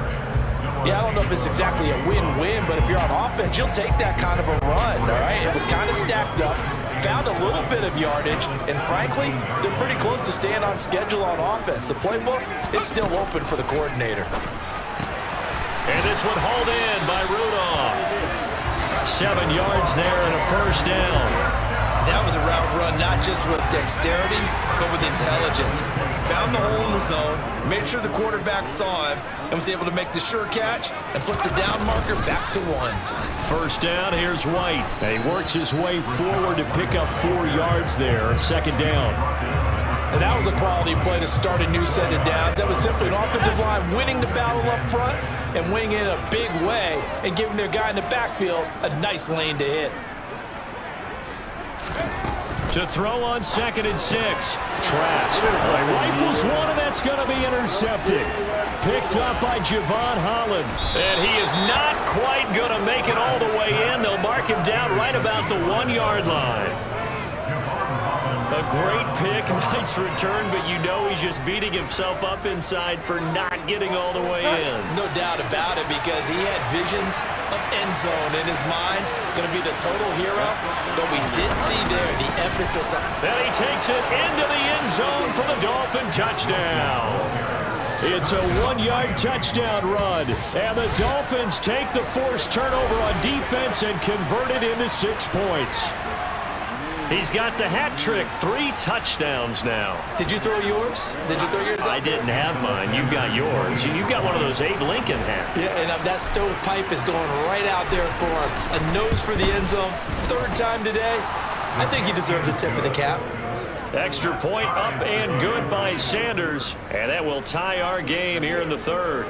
Yeah, I don't know if it's exactly a win-win, but if you're on offense, you'll take that kind of a run, all right? It was kind of stacked up, found a little bit of yardage, and frankly, they're pretty close to staying on schedule on offense. The playbook is still open for the coordinator. And this one hauled in by Rudolph. 7 yards there and a 1st down. That was a route run, not just with dexterity, but with intelligence. Found the hole in the zone, made sure the quarterback saw him, and was able to make the sure catch and flip the down marker back to 1. 1st down, here's White. And he works his way forward to pick up 4 yards there, 2nd down. And that was a quality play to start a new set of downs. That was simply an offensive line winning the battle up front and winning it in a big way and giving their guy in the backfield a nice lane to hit. To throw on 2nd and 6. Trask rifles one, and that's going to be intercepted. Picked up by Javon Holland. And he is not quite going to make it all the way in. They'll mark him down right about the 1-yard line. A great pick, nice return, but you know he's just beating himself up inside for not getting all the way in. No doubt about it, because he had visions of end zone in his mind. Going to be the total hero, but we did see there the emphasis on... And he takes it into the end zone for the Dolphin touchdown. It's a 1-yard touchdown run, and the Dolphins take the forced turnover on defense and convert it into 6 points. He's got the hat trick, 3 touchdowns now. Did you throw yours? Did you throw yours out? I didn't have mine. You've got yours. You've got one of those Abe Lincoln hats. Yeah, and that stovepipe is going right out there for him. A nose for the end zone. 3rd time today. I think he deserves a tip of the cap. Extra point up and good by Sanders. And that will tie our game here in the 3rd.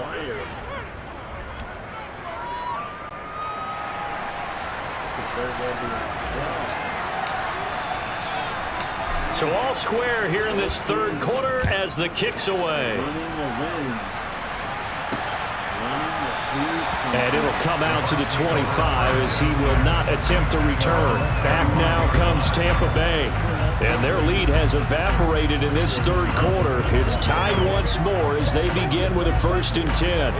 So all square here in this 3rd quarter as the kick's away. And it'll come out to the 25 as he will not attempt a return. Back now comes Tampa Bay. And their lead has evaporated in this 3rd quarter. It's tied once more as they begin with a 1st and 10.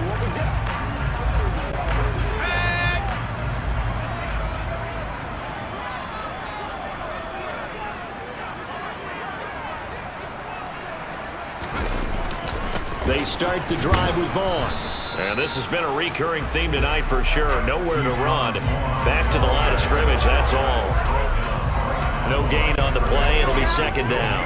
They start the drive with Vaughn. And this has been a recurring theme tonight for sure. Nowhere to run. Back to the line of scrimmage, that's all. No gain on the play. It'll be second down.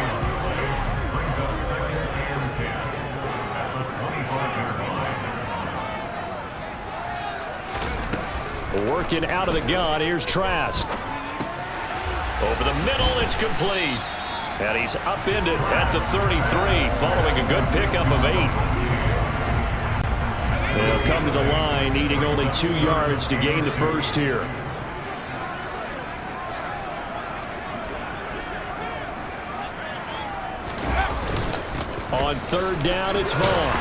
Working out of the gun, here's Trask. Over the middle, it's complete. And he's upended at the 33, following a good pickup of 8. They'll come to the line, needing only 2 yards to gain the first here. On third down, it's Vaughn.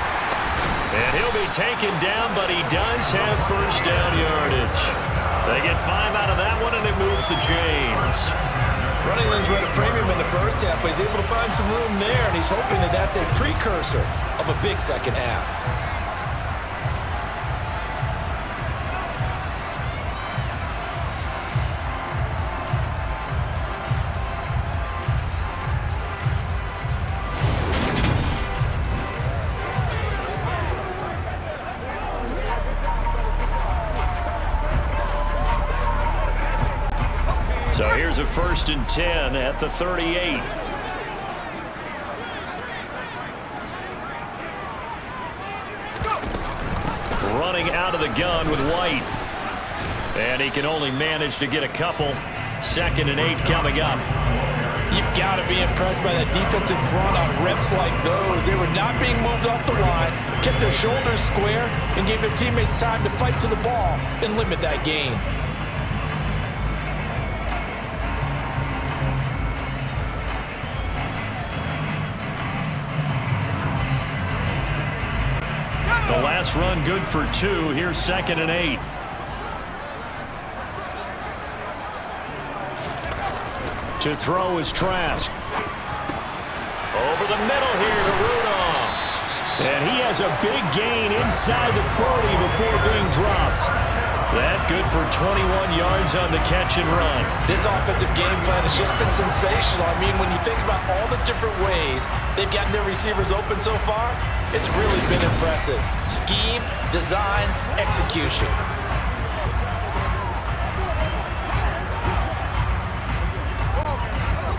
And he'll be taken down, but he does have first down yardage. They get 5 out of that one, and it moves to James. Running lanes were at a premium in the first half, but he's able to find some room there, and he's hoping that that's a precursor of a big second half. So here's a 1st and 10 at the 38. Running out of the gun with White. And he can only manage to get a couple. 2nd and 8 coming up. You've got to be impressed by that defensive front on reps like those. They were not being moved off the line, kept their shoulders square, and gave their teammates time to fight to the ball and limit that gain. The last run good for 2. Here's 2nd and 8. To throw is Trask. Over the middle here to Rudolph. And he has a big gain inside the 40 before being dropped. That good for 21 yards on the catch and run. This offensive game plan has just been sensational. I mean, when you think about all the different ways they've gotten their receivers open so far, it's really been impressive. Scheme, design, execution.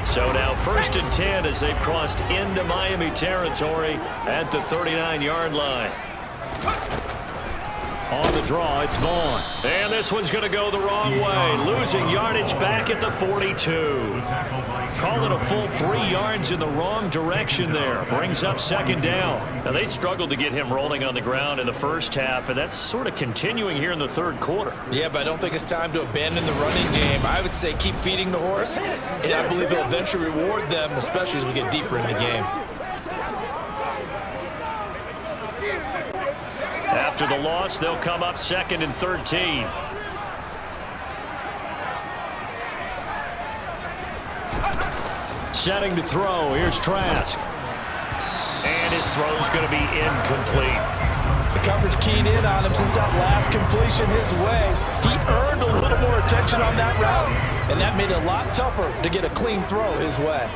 So now 1st and 10 as they've crossed into Miami territory at the 39-yard line. On the draw, it's Vaughn. And this one's going to go the wrong way. Losing yardage back at the 42. Call it a full 3 yards in the wrong direction there. Brings up 2nd down. Now, they struggled to get him rolling on the ground in the first half, and that's sort of continuing here in the 3rd quarter. Yeah, but I don't think it's time to abandon the running game. I would say keep feeding the horse, and I believe they'll eventually reward them, especially as we get deeper in the game. After the loss, they'll come up 2nd and 13. Setting to throw. Here's Trask. And his throw's going to be incomplete. The coverage keyed in on him since that last completion his way. He earned a little more attention on that route, and that made it a lot tougher to get a clean throw his way.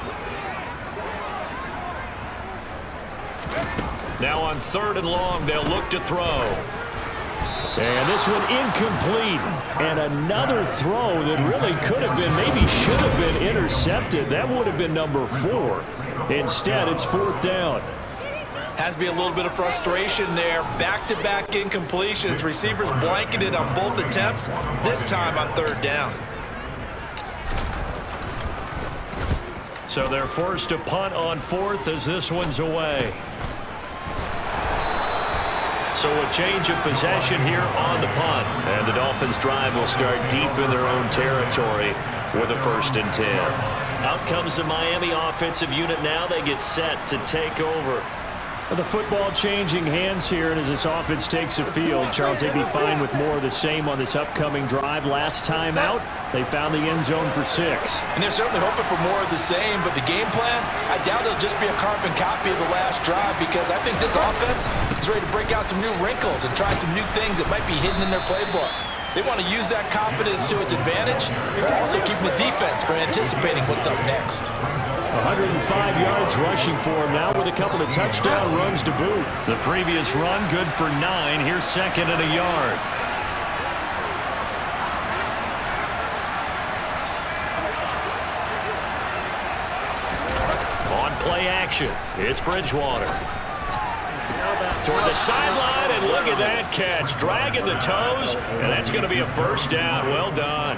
Now on 3rd and long, they'll look to throw. And this one incomplete. And another throw that really could have been, maybe should have been intercepted. That would have been number 4. Instead, it's 4th down. Has to be a little bit of frustration there. Back-to-back incompletions. Receivers blanketed on both attempts, this time on 3rd down. So they're forced to punt on 4th as this one's away. So a change of possession here on the punt. And the Dolphins drive will start deep in their own territory with a 1st and 10. Out comes the Miami offensive unit now. They get set to take over. Well, the football changing hands here, and as this offense takes the field, Charles, they'd be fine with more of the same on this upcoming drive. Last time out, they found the end zone for 6. And they're certainly hoping for more of the same, but the game plan, I doubt it'll just be a carbon copy of the last drive, because I think this offense is ready to break out some new wrinkles and try some new things that might be hidden in their playbook. They want to use that confidence to its advantage, while also keeping the defense from anticipating what's up next. 105 yards rushing for him now with a couple of touchdown runs to boot. The previous run good for 9. Here's second and a yard. On play action, it's Bridgewater. Toward the sideline, and look at that catch. Dragging the toes, and that's going to be a first down. Well done.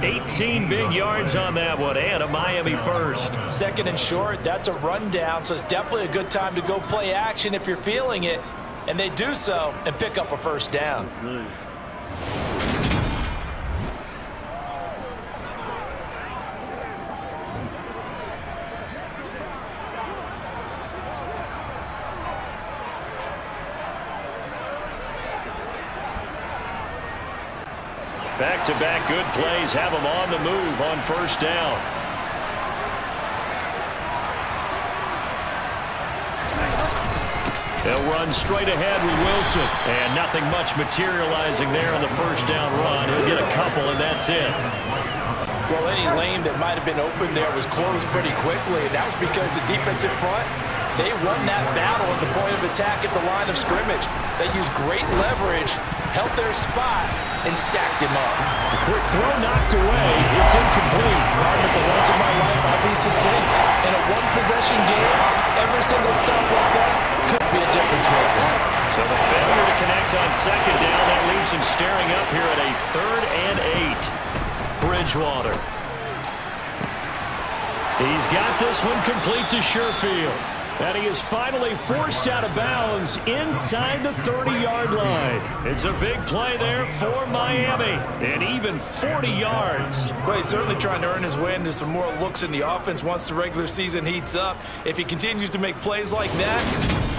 18 big yards on that one, and a Miami first. Second and short, that's a rundown, so it's definitely a good time to go play action if you're feeling it. And they do so and pick up a first down. Nice. Back-to-back good plays have them on the move on first down. They'll run straight ahead with Wilson. And nothing much materializing there on the first down run. He'll get a couple, and that's it. Well, any lane that might have been open there was closed pretty quickly, and that was because the defensive front, they won that battle at the point of attack at the line of scrimmage. They used great leverage, held their spot, and stacked him up. A quick throw knocked away. It's incomplete. Pardon, for once in my life, I'll be succinct. In a one-possession game, every single stop like that could be a difference maker. So the failure to connect on second down, that leaves him staring up here at a 3rd and 8. Bridgewater. He's got this one complete to Sherfield. And he is finally forced out of bounds inside the 30-yard line. It's a big play there for Miami. And even 40 yards. Well, he's certainly trying to earn his way into some more looks in the offense once the regular season heats up. If he continues to make plays like that,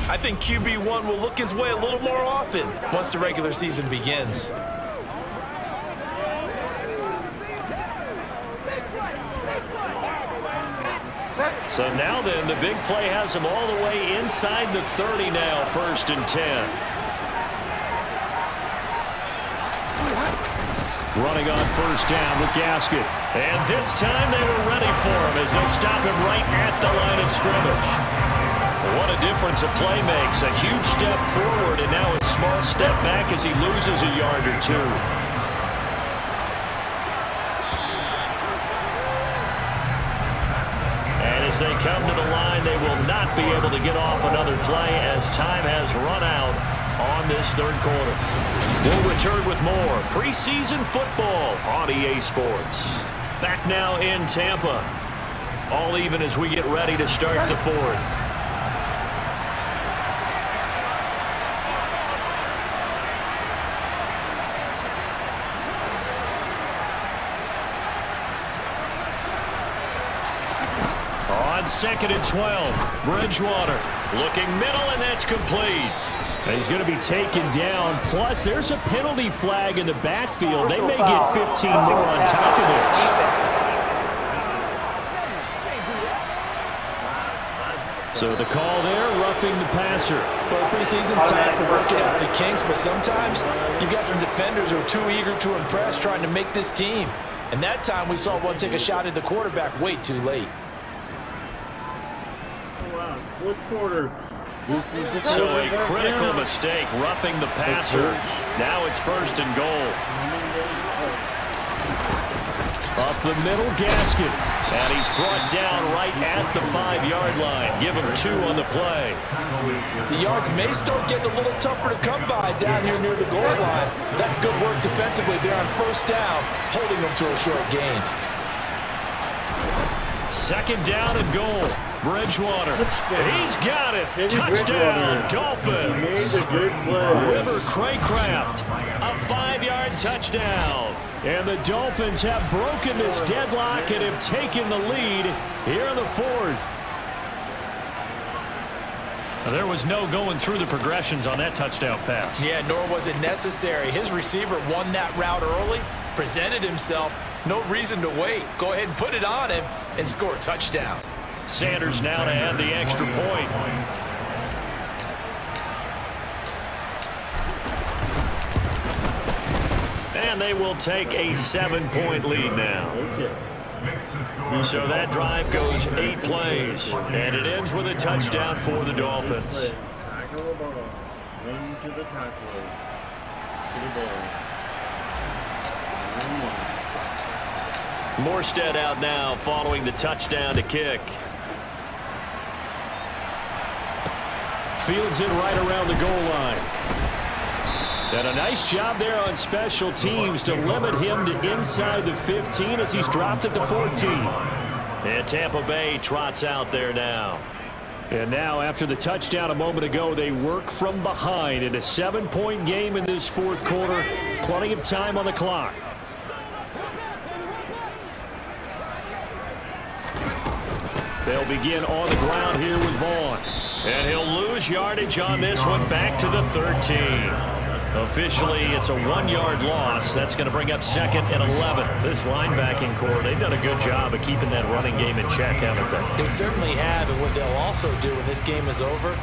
I think QB1 will look his way a little more often once the regular season begins. So now then, the big play has him all the way inside the 30 now, 1st and 10. Running on first down with Gasket. And this time they were ready for him as they'll stop him right at the line of scrimmage. What a difference a play makes. A huge step forward and now a small step back as he loses a yard or two. As they come to the line, they will not be able to get off another play as time has run out on this 3rd quarter. We'll return with more preseason football on EA Sports. Back now in Tampa. All even as we get ready to start the 4th. On 2nd and 12, Bridgewater looking middle, and that's complete. And he's going to be taken down. Plus, there's a penalty flag in the backfield. They may get 15 more on top of this. So the call there, roughing the passer. Well, preseason's time for working out the kinks, but sometimes you've got some defenders who are too eager to impress trying to make this team. And that time we saw one take a shot at the quarterback way too late. 4th quarter. This is the So a critical mistake, roughing the passer. Now it's 1st and goal. Up the middle, Gasket. And he's brought down right at the 5-yard line. Give him 2 on the play. The yards may start getting a little tougher to come by down here near the goal line. That's good work defensively there on first down, holding them to a short gain. 2nd down and goal. Bridgewater. He's got it. Touchdown, Dolphins. He made a good play. River Craycraft, a 5-yard touchdown. And the Dolphins have broken this deadlock and have taken the lead here in the 4th. There was no going through the progressions on that touchdown pass. Yeah, nor was it necessary. His receiver won that route early, presented himself. No reason to wait. Go ahead and put it on him and score a touchdown. Sanders now to add the extra point. And they will take a 7-point lead now. Okay. So that drive goes 8 plays, and it ends with a touchdown for the Dolphins. Tackle the ball. Run to the tackle. To the ball. Morstead out now following the touchdown to kick. Fields it right around the goal line. And a nice job there on special teams to limit him to inside the 15 as he's dropped at the 14. And Tampa Bay trots out there now. And now after the touchdown a moment ago, they work from behind in a 7-point game in this fourth quarter. Plenty of time on the clock. They'll begin on the ground here with Vaughn. And he'll lose yardage on this one back to the 13. Officially, it's a 1-yard loss. That's going to bring up 2nd and 11. This linebacking core, they've done a good job of keeping that running game in check, haven't they? They certainly have, and what they'll also do when this game is over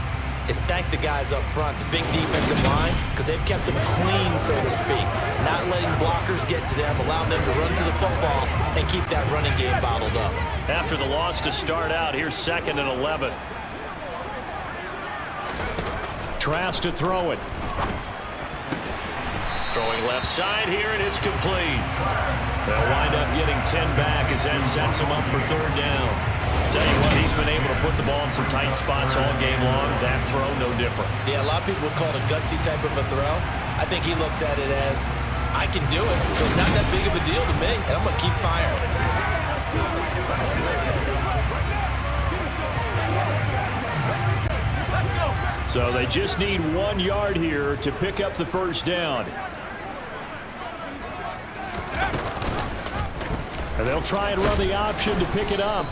is thank the guys up front, the big defensive line, because they've kept them clean, so to speak. Not letting blockers get to them, allowing them to run to the football and keep that running game bottled up. After the loss to start out, here's 2nd and 11. Trask to throw it. Throwing left side here, and it's complete. They'll wind up getting 10 back as that sets him up for 3rd down. Tell you what, he's been able to put the ball in some tight spots all game long. That throw, no different. Yeah, a lot of people would call it a gutsy type of a throw. I think he looks at it as, I can do it, so it's not that big of a deal to me, and I'm going to keep firing. So they just need 1 yard here to pick up the 1st down. And they'll try and run the option to pick it up.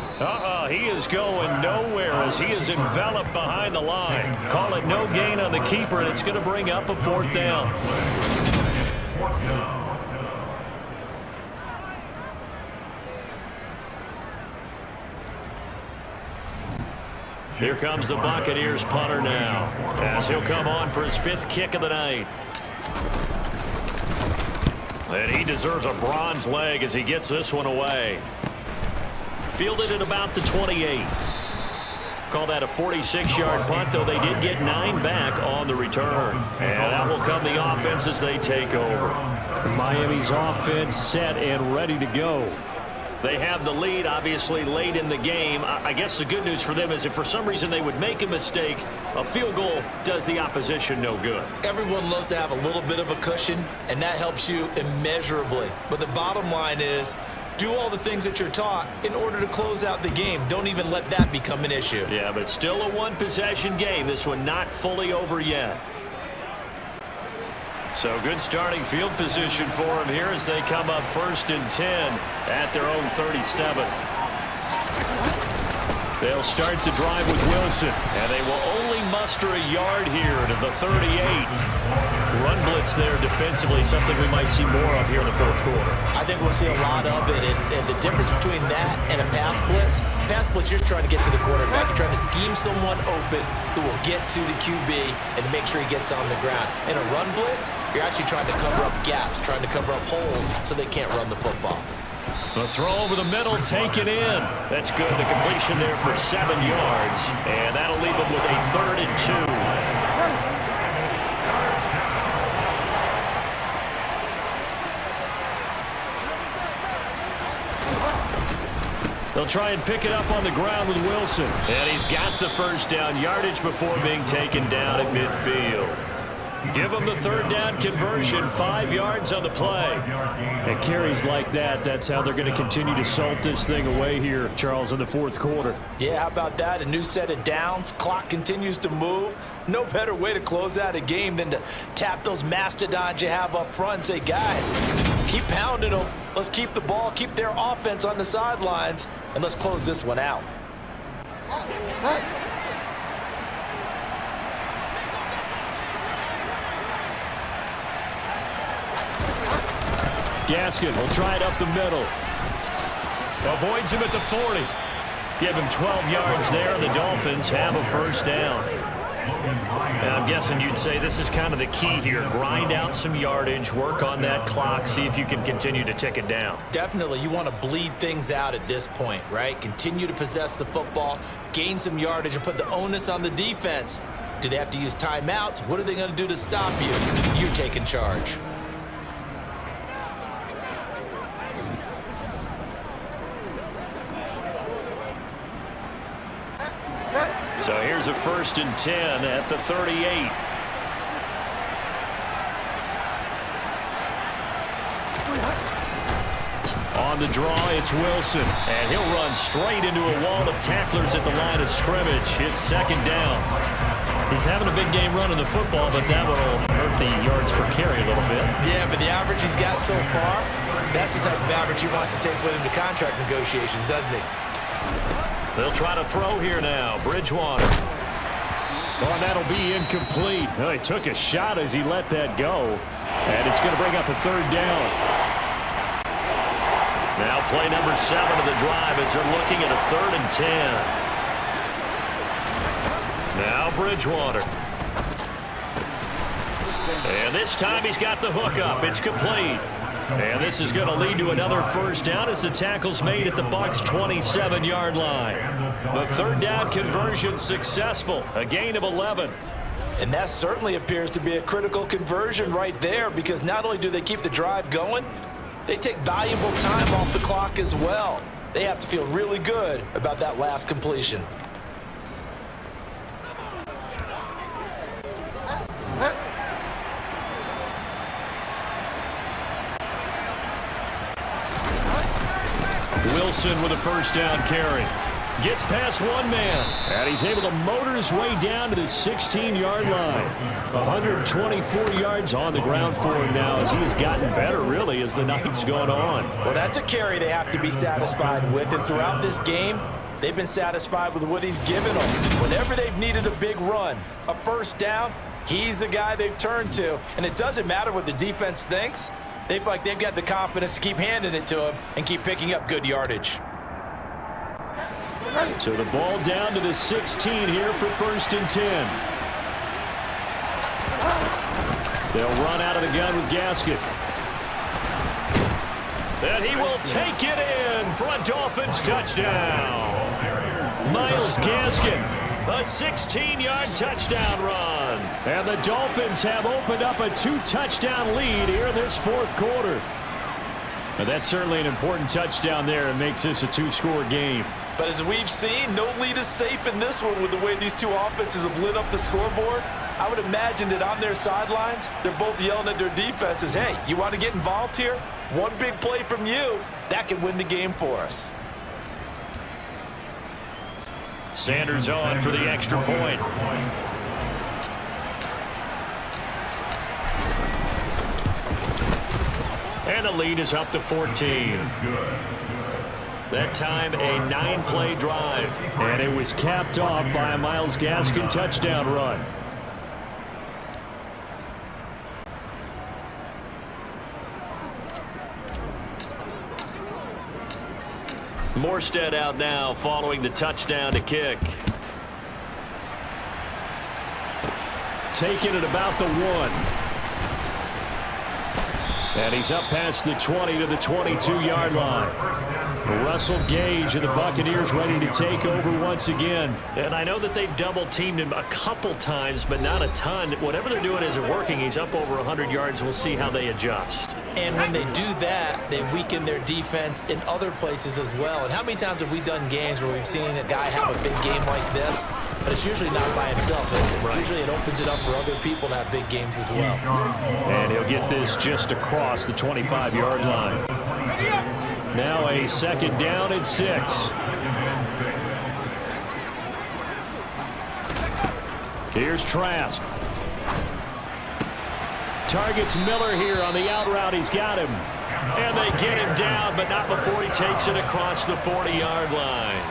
He is going nowhere as he is enveloped behind the line. Call it no gain on the keeper, and it's going to bring up a 4th down. Here comes the Buccaneers punter now, as he'll come on for his 5th kick of the night. And he deserves a bronze leg as he gets this one away. Fielded at about the 28. Call that a 46-yard punt, though they did get 9 back on the return. And that will come the offense as they take over. Miami's offense set and ready to go. They have the lead, obviously, late in the game. I guess the good news for them is if for some reason they would make a mistake, a field goal does the opposition no good. Everyone loves to have a little bit of a cushion, and that helps you immeasurably. But the bottom line is, do all the things that you're taught in order to close out the game. Don't even let that become an issue. Yeah, but still a 1-possession game. This one not fully over yet. So good starting field position for them here as they come up 1st and 10 at their own 37. They'll start the drive with Wilson, and they will only muster a yard here to the 38. Run blitz there defensively, something we might see more of here in the 4th quarter. I think we'll see a lot of it, and the difference between that and a pass blitz, you're trying to get to the quarterback. You're trying to scheme someone open who will get to the QB and make sure he gets on the ground. In a run blitz, you're actually trying to cover up gaps, trying to cover up holes so they can't run the football. The throw over the middle, taken in. That's good. The completion there for 7 yards, and that'll leave them with a 3rd and 2. They'll try and pick it up on the ground with Wilson. And he's got the 1st down yardage before being taken down at midfield. Give them the 3rd down conversion, 5 yards on the play. And carries like that, that's how they're going to continue to salt this thing away here, Charles, in the 4th quarter. Yeah, how about that? A new set of downs. Clock continues to move. No better way to close out a game than to tap those mastodons you have up front and say, guys, keep pounding them. Let's keep the ball, keep their offense on the sidelines, and let's close this one out. Gaskin will try it up the middle. Avoids him at the 40. Give him 12 yards there, and the Dolphins have a 1st down. And I'm guessing you'd say this is kind of the key here. Grind out some yardage, work on that clock, see if you can continue to tick it down. Definitely, you want to bleed things out at this point, right? Continue to possess the football, gain some yardage, and put the onus on the defense. Do they have to use timeouts? What are they going to do to stop you? You're taking charge. So here's a 1st and 10 at the 38. On the draw, it's Wilson. And he'll run straight into a wall of tacklers at the line of scrimmage. It's 2nd down. He's having a big game running the football, but that will hurt the yards per carry a little bit. Yeah, but the average he's got so far, that's the type of average he wants to take with him to contract negotiations, doesn't he? They'll try to throw here now. Bridgewater. Oh, and that'll be incomplete. Well, he took a shot as he let that go. And it's going to bring up a 3rd down. Now play number 7 of the drive as they're looking at a 3rd and 10. Now Bridgewater. And this time he's got the hook up. It's complete. And this is going to lead to another 1st down as the tackle's made at the Bucs' 27-yard line. The 3rd down conversion successful, a gain of 11. And that certainly appears to be a critical conversion right there, because not only do they keep the drive going, they take valuable time off the clock as well. They have to feel really good about that last completion. Wilson with a 1st down carry. Gets past one man, and he's able to motor his way down to the 16-yard line. 124 yards on the ground for him now as he has gotten better, really, as the night's gone on. Well, that's a carry they have to be satisfied with, and throughout this game, they've been satisfied with what he's given them. Whenever they've needed a big run, a 1st down, he's the guy they've turned to, and it doesn't matter what the defense thinks. They feel like they've got the confidence to keep handing it to him and keep picking up good yardage. So the ball down to the 16 here for 1st and 10. They'll run out of the gun with Gasket. And he will take it in for a Dolphins touchdown. Miles Gasket, a 16-yard touchdown run. And the Dolphins have opened up a 2-touchdown lead here in this 4th quarter. And that's certainly an important touchdown there and makes this a 2-score game. But as we've seen, no lead is safe in this one with the way these two offenses have lit up the scoreboard. I would imagine that on their sidelines, they're both yelling at their defenses, hey, you want to get involved here? One big play from you, that could win the game for us. Sanders on for the extra point. And the lead is up to 14. That time, a 9-play drive. And it was capped off by a Myles Gaskin touchdown run. Morstead out now following the touchdown to kick. Taking it about the 1. And he's up past the 20 to the 22-yard line. Russell Gage and the Buccaneers ready to take over once again. And I know that they've double-teamed him a couple times, but not a ton. Whatever they're doing isn't working. He's up over 100 yards. We'll see how they adjust. And when they do that, they weaken their defense in other places as well. And how many times have we done games where we've seen a guy have a big game like this? But it's usually not by himself, is it? Right. Usually it opens it up for other people to have big games as well. And he'll get this just across the 25-yard line. Now a 2nd down and 6. Here's Trask. Targets Miller here on the out route. He's got him. And they get him down, but not before he takes it across the 40-yard line.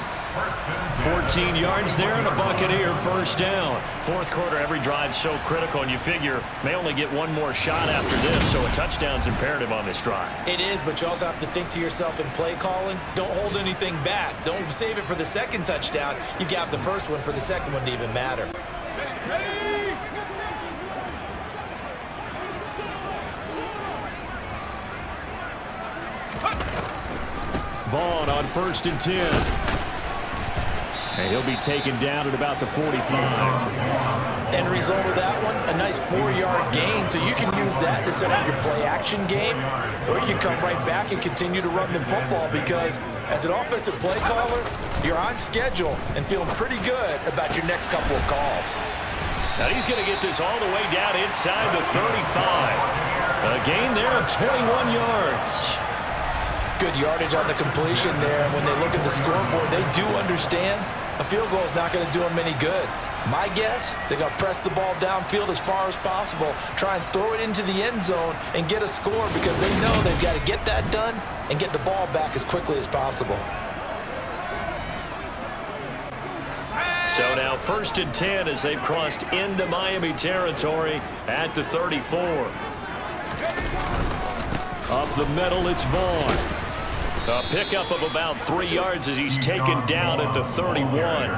14 yards there and a Buccaneer 1st down. 4th quarter, every drive so critical, and you figure may only get one more shot after this, so a touchdown's imperative on this drive. It is, but you also have to think to yourself in play calling, don't hold anything back. Don't save it for the 2nd touchdown. You got the 1st one for the 2nd one to even matter. on 1st and 10. And he'll be taken down at about the 45. End result of that one, a nice 4-yard gain. So you can use that to set up your play-action game, or you can come right back and continue to run the football because as an offensive play caller, you're on schedule and feeling pretty good about your next couple of calls. Now he's going to get this all the way down inside the 35. A gain there of 21 yards. Good yardage on the completion there. And when they look at the scoreboard, they do understand a field goal is not going to do them any good. My guess, they're going to press the ball downfield as far as possible, try and throw it into the end zone and get a score because they know they've got to get that done and get the ball back as quickly as possible. So now 1st and 10 as they've crossed into Miami territory at the 34. Up the middle, it's Vaughn. A pickup of about 3 yards as he's taken down at the 31.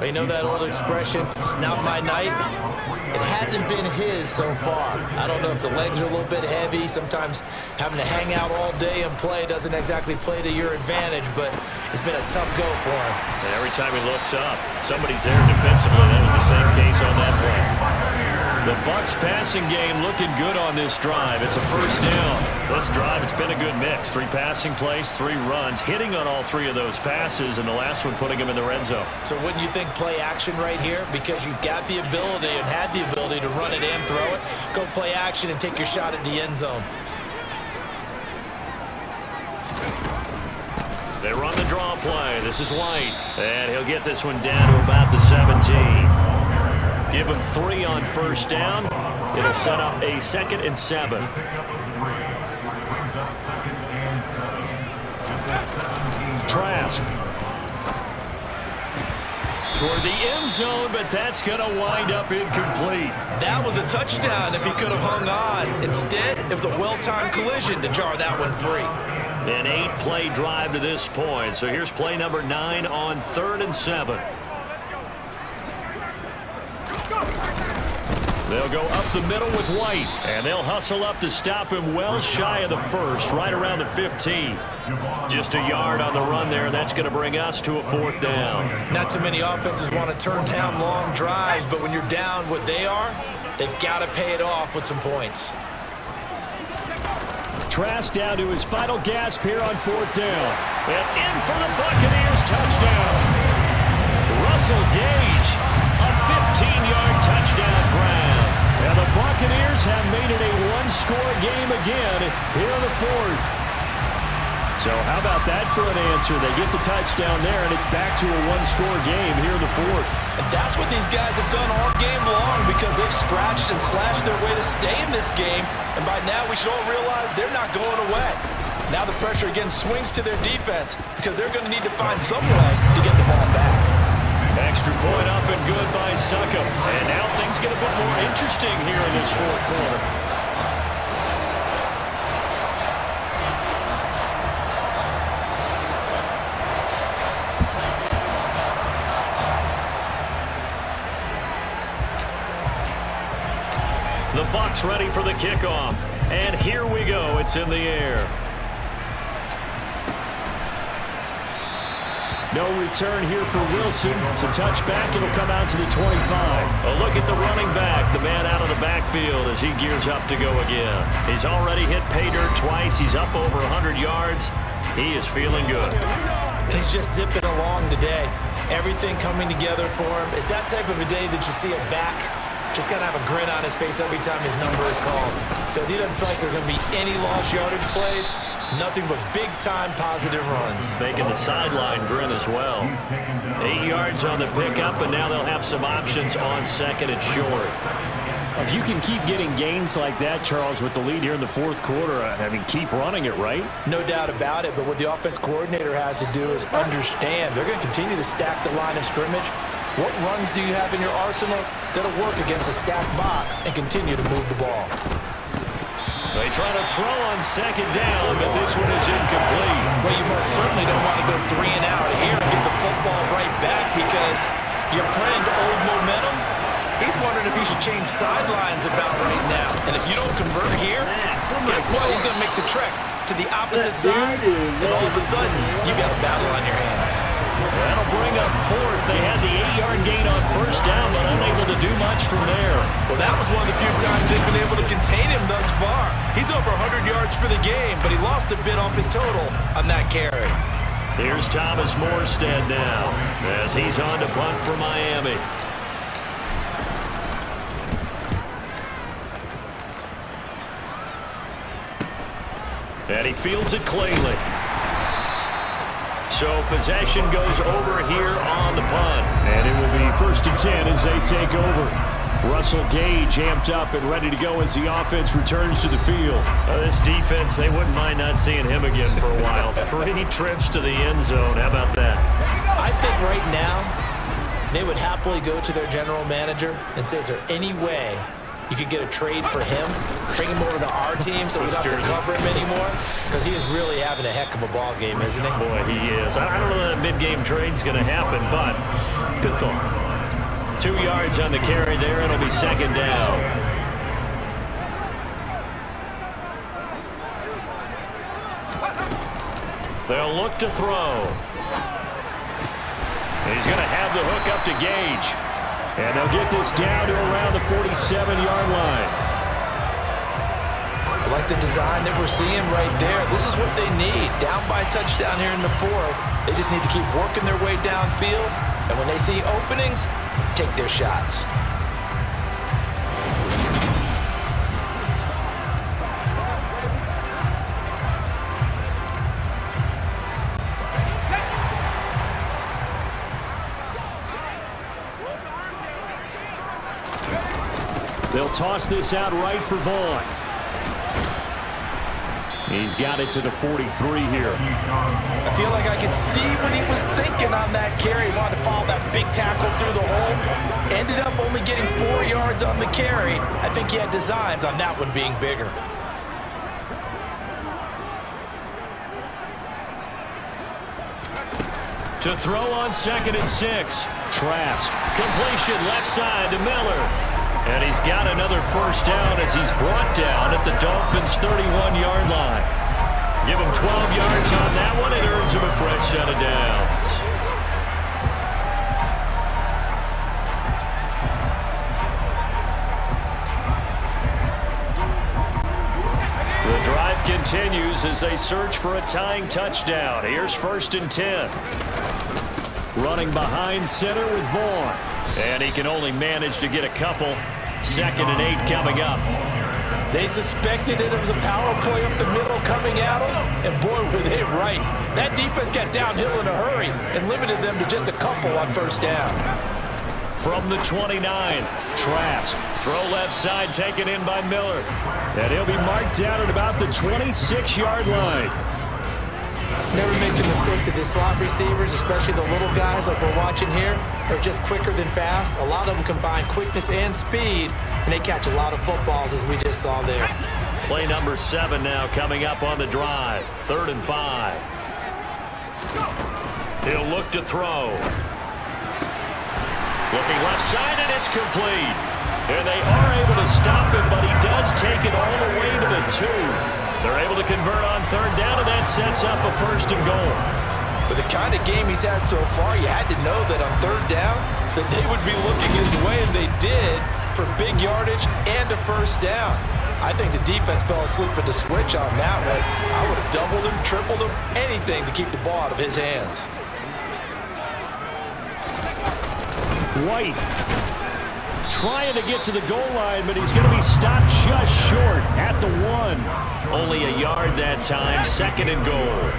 You know that old expression, it's not my night? It hasn't been his so far. I don't know if the legs are a little bit heavy. Sometimes having to hang out all day and play doesn't exactly play to your advantage, but it's been a tough go for him. And every time he looks up, somebody's there defensively. That was the same case on that play. The Bucs passing game looking good on this drive. It's a 1st down. This drive, it's been a good mix. 3 passing plays, 3 runs, hitting on all 3 of those passes, and the last one putting him in the red zone. So wouldn't you think play action right here? Because you've got the ability and had the ability to run it and throw it. Go play action and take your shot at the end zone. They run the draw play. This is White. And he'll get this one down to about the 17. Give him 3 on 1st down. It'll set up a 2nd and 7. Trask. Toward the end zone, but that's going to wind up incomplete. That was a touchdown if he could have hung on. Instead, it was a well-timed collision to jar that one free. An 8-play drive to this point. So here's play number 9 on 3rd and 7. They'll go up the middle with White, and they'll hustle up to stop him well shy of the 1st, right around the 15. Just a yard on the run there, and that's going to bring us to a 4th down. Not too many offenses want to turn down long drives, but when you're down what they are, they've got to pay it off with some points. Trask down to his final gasp here on 4th down. And in for the Buccaneers, touchdown. Russell Gage, a 15-yard touchdown grab. And the Buccaneers have made it a 1-score game again here in the 4th. So how about that for an answer? They get the touchdown there, and it's back to a 1-score game here in the 4th. And that's what these guys have done all game long because they've scratched and slashed their way to stay in this game. And by now, we should all realize they're not going away. Now the pressure again swings to their defense because they're going to need to find some way to get the ball back. Extra point up and good by Succop. And now things get a bit more interesting here in this 4th quarter. The Bucs ready for the kickoff. And here we go. It's in the air. No return here for Wilson. It's a touchback. It'll come out to the 25. A look at the running back, the man out of the backfield as he gears up to go again. He's already hit pay dirt twice. He's up over 100 yards. He is feeling good. And he's just zipping along today. Everything coming together for him. It's that type of a day that you see a back just kind of have a grin on his face every time his number is called because he doesn't feel like there are going to be any lost yardage plays. Nothing but big-time positive runs. Making the sideline grin as well. 8 yards on the pickup, and now they'll have some options on 2nd and short. If you can keep getting gains like that, Charles, with the lead here in the 4th quarter, I mean, keep running it, right? No doubt about it, but what the offense coordinator has to do is understand. They're going to continue to stack the line of scrimmage. What runs do you have in your arsenal that'll work against a stacked box and continue to move the ball? They try to throw on 2nd down, but this one is incomplete. Well, you most certainly don't want to go 3 and out here and get the football right back because your friend, Old Momentum, he's wondering if he should change sidelines about right now. And if you don't convert here, guess what? He's going to make the trek to the opposite side, and all of a sudden, you got a battle on your hands. That'll bring up fourth. They had the 8-yard gain on first down, but unable to do much from there. Well, that was one of the few times they've been able to contain him thus far. He's over 100 yards for the game, but he lost a bit off his total on that carry. Here's Thomas Morstead now as he's on to punt for Miami. And he fields it cleanly. So possession goes over here on the punt. And it will be 1st and 10 as they take over. Russell Gage amped up and ready to go as the offense returns to the field. This defense, they wouldn't mind not seeing him again for a while. 3 trips to the end zone. How about that? I think right now they would happily go to their general manager and say, is there any way you could get a trade for him, bring him over to our team so we don't have to cover him anymore? Because he is really having a heck of a ball game, isn't he? Boy, he is. I don't know that a mid-game trade's going to happen, but good thought. 2 yards on the carry there. It'll be 2nd down. They'll look to throw. He's going to have the hook up to Gage. And they'll get this down to around the 47-yard line. I like the design that we're seeing right there. This is what they need. Down by a touchdown here in the 4th. They just need to keep working their way downfield. And when they see openings, take their shots. They'll toss this out right for Vaughn. He's got it to the 43 here. I feel like I can see what he was thinking on that carry. He wanted to follow that big tackle through the hole. Ended up only getting 4 yards on the carry. I think he had designs on that one being bigger. To throw on 2nd and 6. Trask. Completion left side to Miller. And he's got another first down as he's brought down at the Dolphins' 31-yard line. Give him 12 yards on that one. It earns him a fresh set of downs. The drive continues as they search for a tying touchdown. Here's 1st and 10. Running behind center with Vaughn. And he can only manage to get a couple. 2nd and 8 coming up. They suspected it was a power play up the middle coming at them, and boy, were they right. That defense got downhill in a hurry and limited them to just a couple on first down. From the 29, Trask. Throw left side taken in by Miller. And he'll be marked down at about the 26-yard line. Never make the mistake that the slot receivers, especially the little guys like we're watching here, are just quicker than fast. A lot of them combine quickness and speed, and they catch a lot of footballs, as we just saw there. Play number 7 now coming up on the drive. 3rd and 5. He'll look to throw. Looking left side, and it's complete. And they are able to stop him, but he does take it all the way to the 2. They're able to convert on 3rd down, and that sets up a 1st and goal. With the kind of game he's had so far, you had to know that on 3rd down that they would be looking his way, and they did, for big yardage and a 1st down. I think the defense fell asleep at the switch on that one. I would have doubled him, tripled him, anything to keep the ball out of his hands. White trying to get to the goal line, but he's going to be stopped just short at the 1. Only a yard that time. 2nd and goal.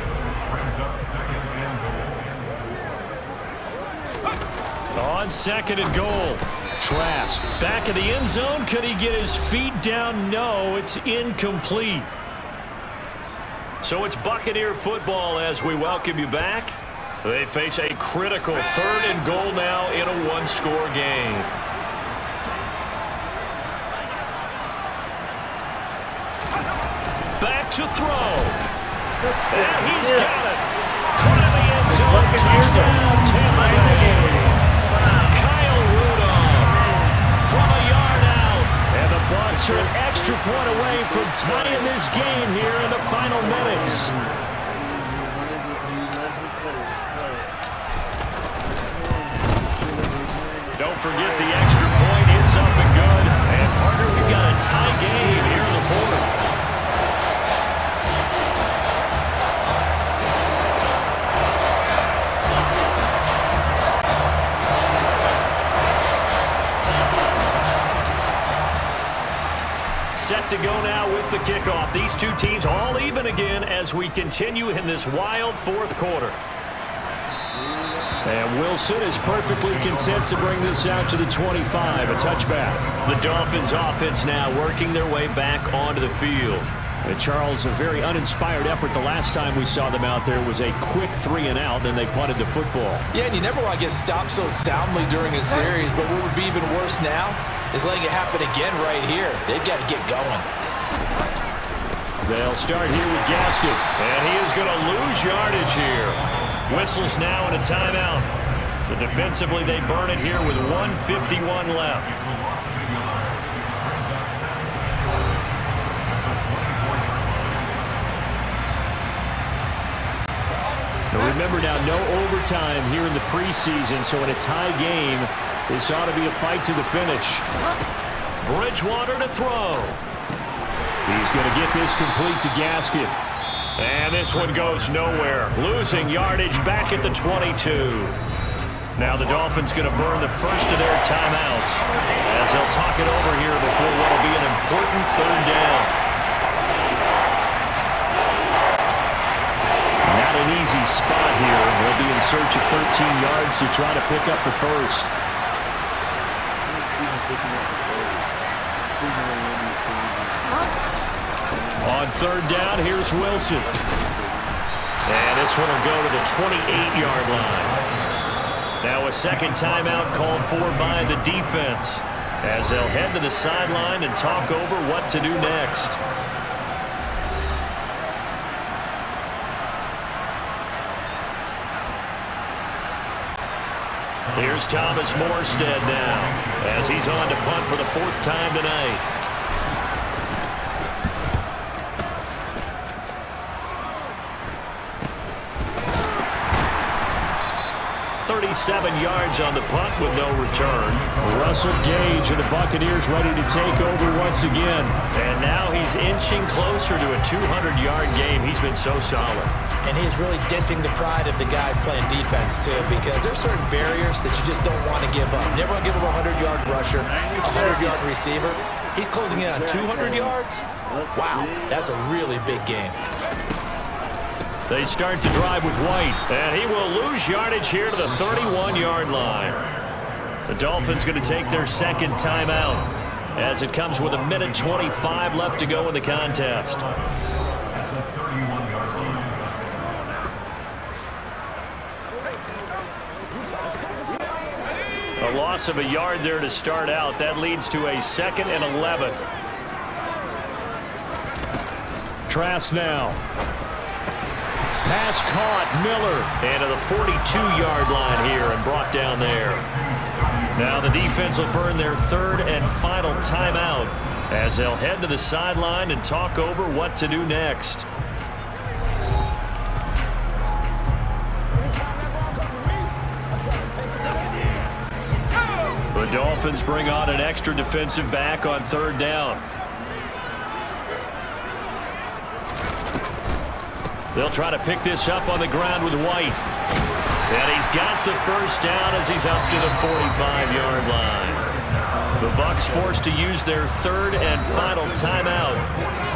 On 2nd and goal. Trask back in the end zone. Could he get his feet down? No, it's incomplete. So it's Buccaneer football as we welcome you back. They face a critical 3rd and goal now in a 1-score game. Back to throw. And he's got it. Caught in the end zone. Touchdown, Tampa Bay. Kyle Rudolph from a yard out. And the Bucs are an extra extra point away from tying this game here in the final minutes. Don't forget the extra point. It's up and good. And, partner, we've got a tie game here in the fourth. Set to go now with the kickoff. These two teams all even again as we continue in this wild fourth quarter. And Wilson is perfectly content to bring this out to the 25, a touchback. The Dolphins offense now working their way back onto the field. And Charles, a very uninspired effort. The last time we saw them out there was a quick 3-and-out, then they punted the football. Yeah, and you never want to get stopped so soundly during a series, but what would be even worse now is letting it happen again right here. They've got to get going. They'll start here with Gaskin, and he is going to lose yardage here. Whistles now and a timeout. So defensively, they burn it here with 1:51 left. Now remember now, no overtime here in the preseason, so in a tie game, this ought to be a fight to the finish. Bridgewater to throw. He's going to get this complete to Gaskin. And this one goes nowhere. Losing yardage back at the 22. Now the Dolphins going to burn the first of their timeouts as they'll talk it over here before what will be an important third down. Not an easy spot here. They'll be in search of 13 yards to try to pick up the first. On third down, here's Wilson. And this one will go to the 28-yard line. Now a second timeout called for by the defense as they'll head to the sideline and talk over what to do next. Here's Thomas Morstead now as he's on to punt for the fourth time tonight. 37 yards on the punt with no return. Russell Gage and the Buccaneers ready to take over once again. And now he's inching closer to a 200-yard game. He's been so solid. And he's really denting the pride of the guys playing defense, too, because there's certain barriers that you just don't want to give up. You never want to give him a 100-yard rusher, a 100-yard receiver. He's closing in on 200 yards. Wow, that's a really big game. They start to drive with White, and he will lose yardage here to the 31-yard line. The Dolphins going to take their second timeout as it comes with 1:25 left to go in the contest. A loss of a yard there to start out. That leads to a 2nd and 11. Trask now. Pass caught, Miller, and to the 42-yard line here and brought down there. Now the defense will burn their third and final timeout as they'll head to the sideline and talk over what to do next. The Dolphins bring on an extra defensive back on third down. They'll try to pick this up on the ground with White. And he's got the first down as he's up to the 45-yard line. The Bucs forced to use their third and final timeout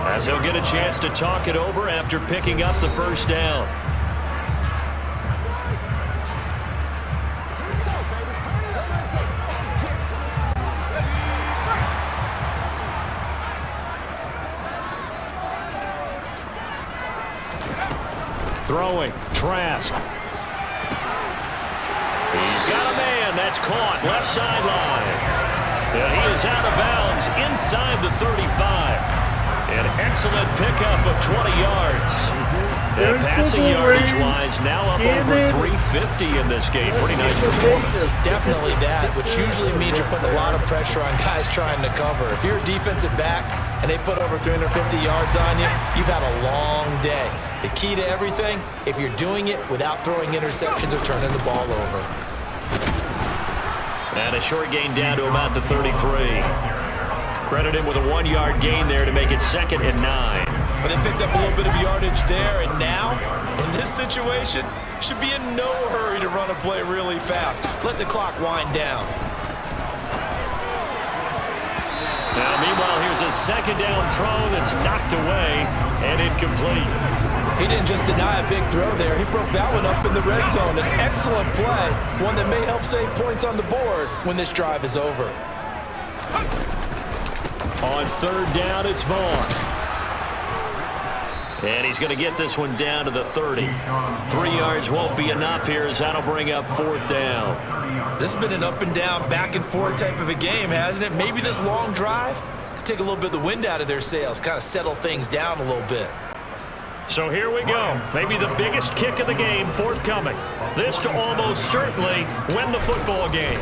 as they'll get a chance to talk it over after picking up the first down. Throwing, Trask. He's got a man. That's caught. Left sideline. And he is out of bounds inside the 35. An excellent pickup of 20 yards. They're And in passing football yardage-wise, now up over 350 in this game. Pretty nice performance. Definitely that, which usually means you're putting a lot of pressure on guys trying to cover. If you're a defensive back and they put over 350 yards on you, you've had a long day. The key to everything, if you're doing it without throwing interceptions or turning the ball over. And a short gain down to about the 33. Credit him with a 1-yard gain there to make it 2nd and 9. But they picked up a little bit of yardage there, and now, in this situation, should be in no hurry to run a play really fast. Let the clock wind down. Now, meanwhile, here's a 2nd down throw that's knocked away and incomplete. He didn't just deny a big throw there. He broke that one up in the red zone. An excellent play, one that may help save points on the board when this drive is over. On 3rd down, it's Vaughn. And he's going to get this one down to the 30. 3 yards won't be enough here as that'll bring up 4th down. This has been an up and down, back and forth type of a game, hasn't it? Maybe this long drive could take a little bit of the wind out of their sails, kind of settle things down a little bit. So here we go. Maybe the biggest kick of the game forthcoming. This to almost certainly win the football game.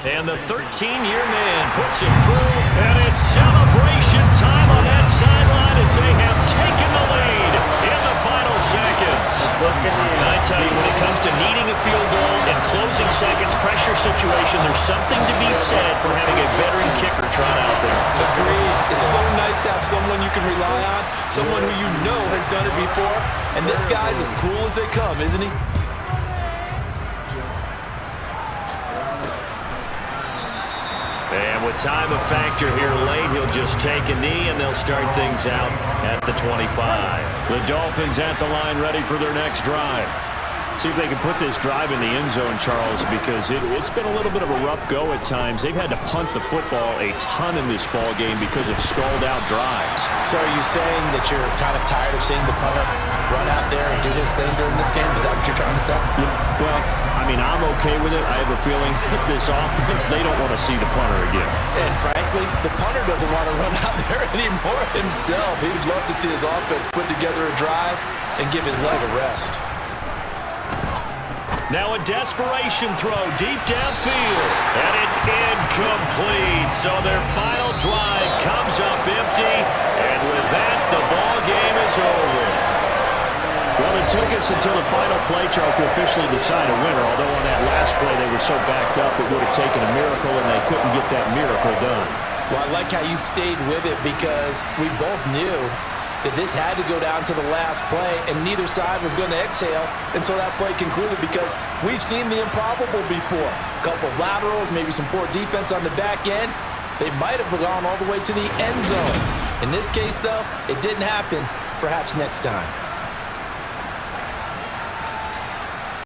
And the 13-year man puts it through, and it's celebration time on that sideline as they have taken the lead in the final seconds. And I tell you, when it comes to needing a field goal in closing seconds, pressure situation, there's something to be said for having a veteran kicker trot out there. Agreed. It's so nice to have someone you can rely on, someone who you know has done it before, and this guy's as cool as they come, isn't he? And with time a factor here late, he'll just take a knee, and they'll start things out at the 25. The Dolphins at the line ready for their next drive. See if they can put this drive in the end zone, Charles, because it's been a little bit of a rough go at times. They've had to punt the football a ton in this ball game because of stalled-out drives. So are you saying that you're kind of tired of seeing the punter run out there and do his thing during this game? Is that what you're trying to say? Yeah, well, I mean, I'm okay with it. I have a feeling this offense, they don't want to see the punter again. And frankly, the punter doesn't want to run out there anymore himself. He would love to see his offense put together a drive and give his leg a rest. Now a desperation throw deep downfield, and it's incomplete. So their final drive comes up empty, and with that, the ball game is over. Well, it took us until the final play, Charles, to officially decide a winner, although on that last play they were so backed up it would have taken a miracle, and they couldn't get that miracle done. Well, I like how you stayed with it because we both knew that this had to go down to the last play, and neither side was going to exhale until that play concluded because we've seen the improbable before. A couple of laterals, maybe some poor defense on the back end. They might have gone all the way to the end zone. In this case, though, it didn't happen. Perhaps next time.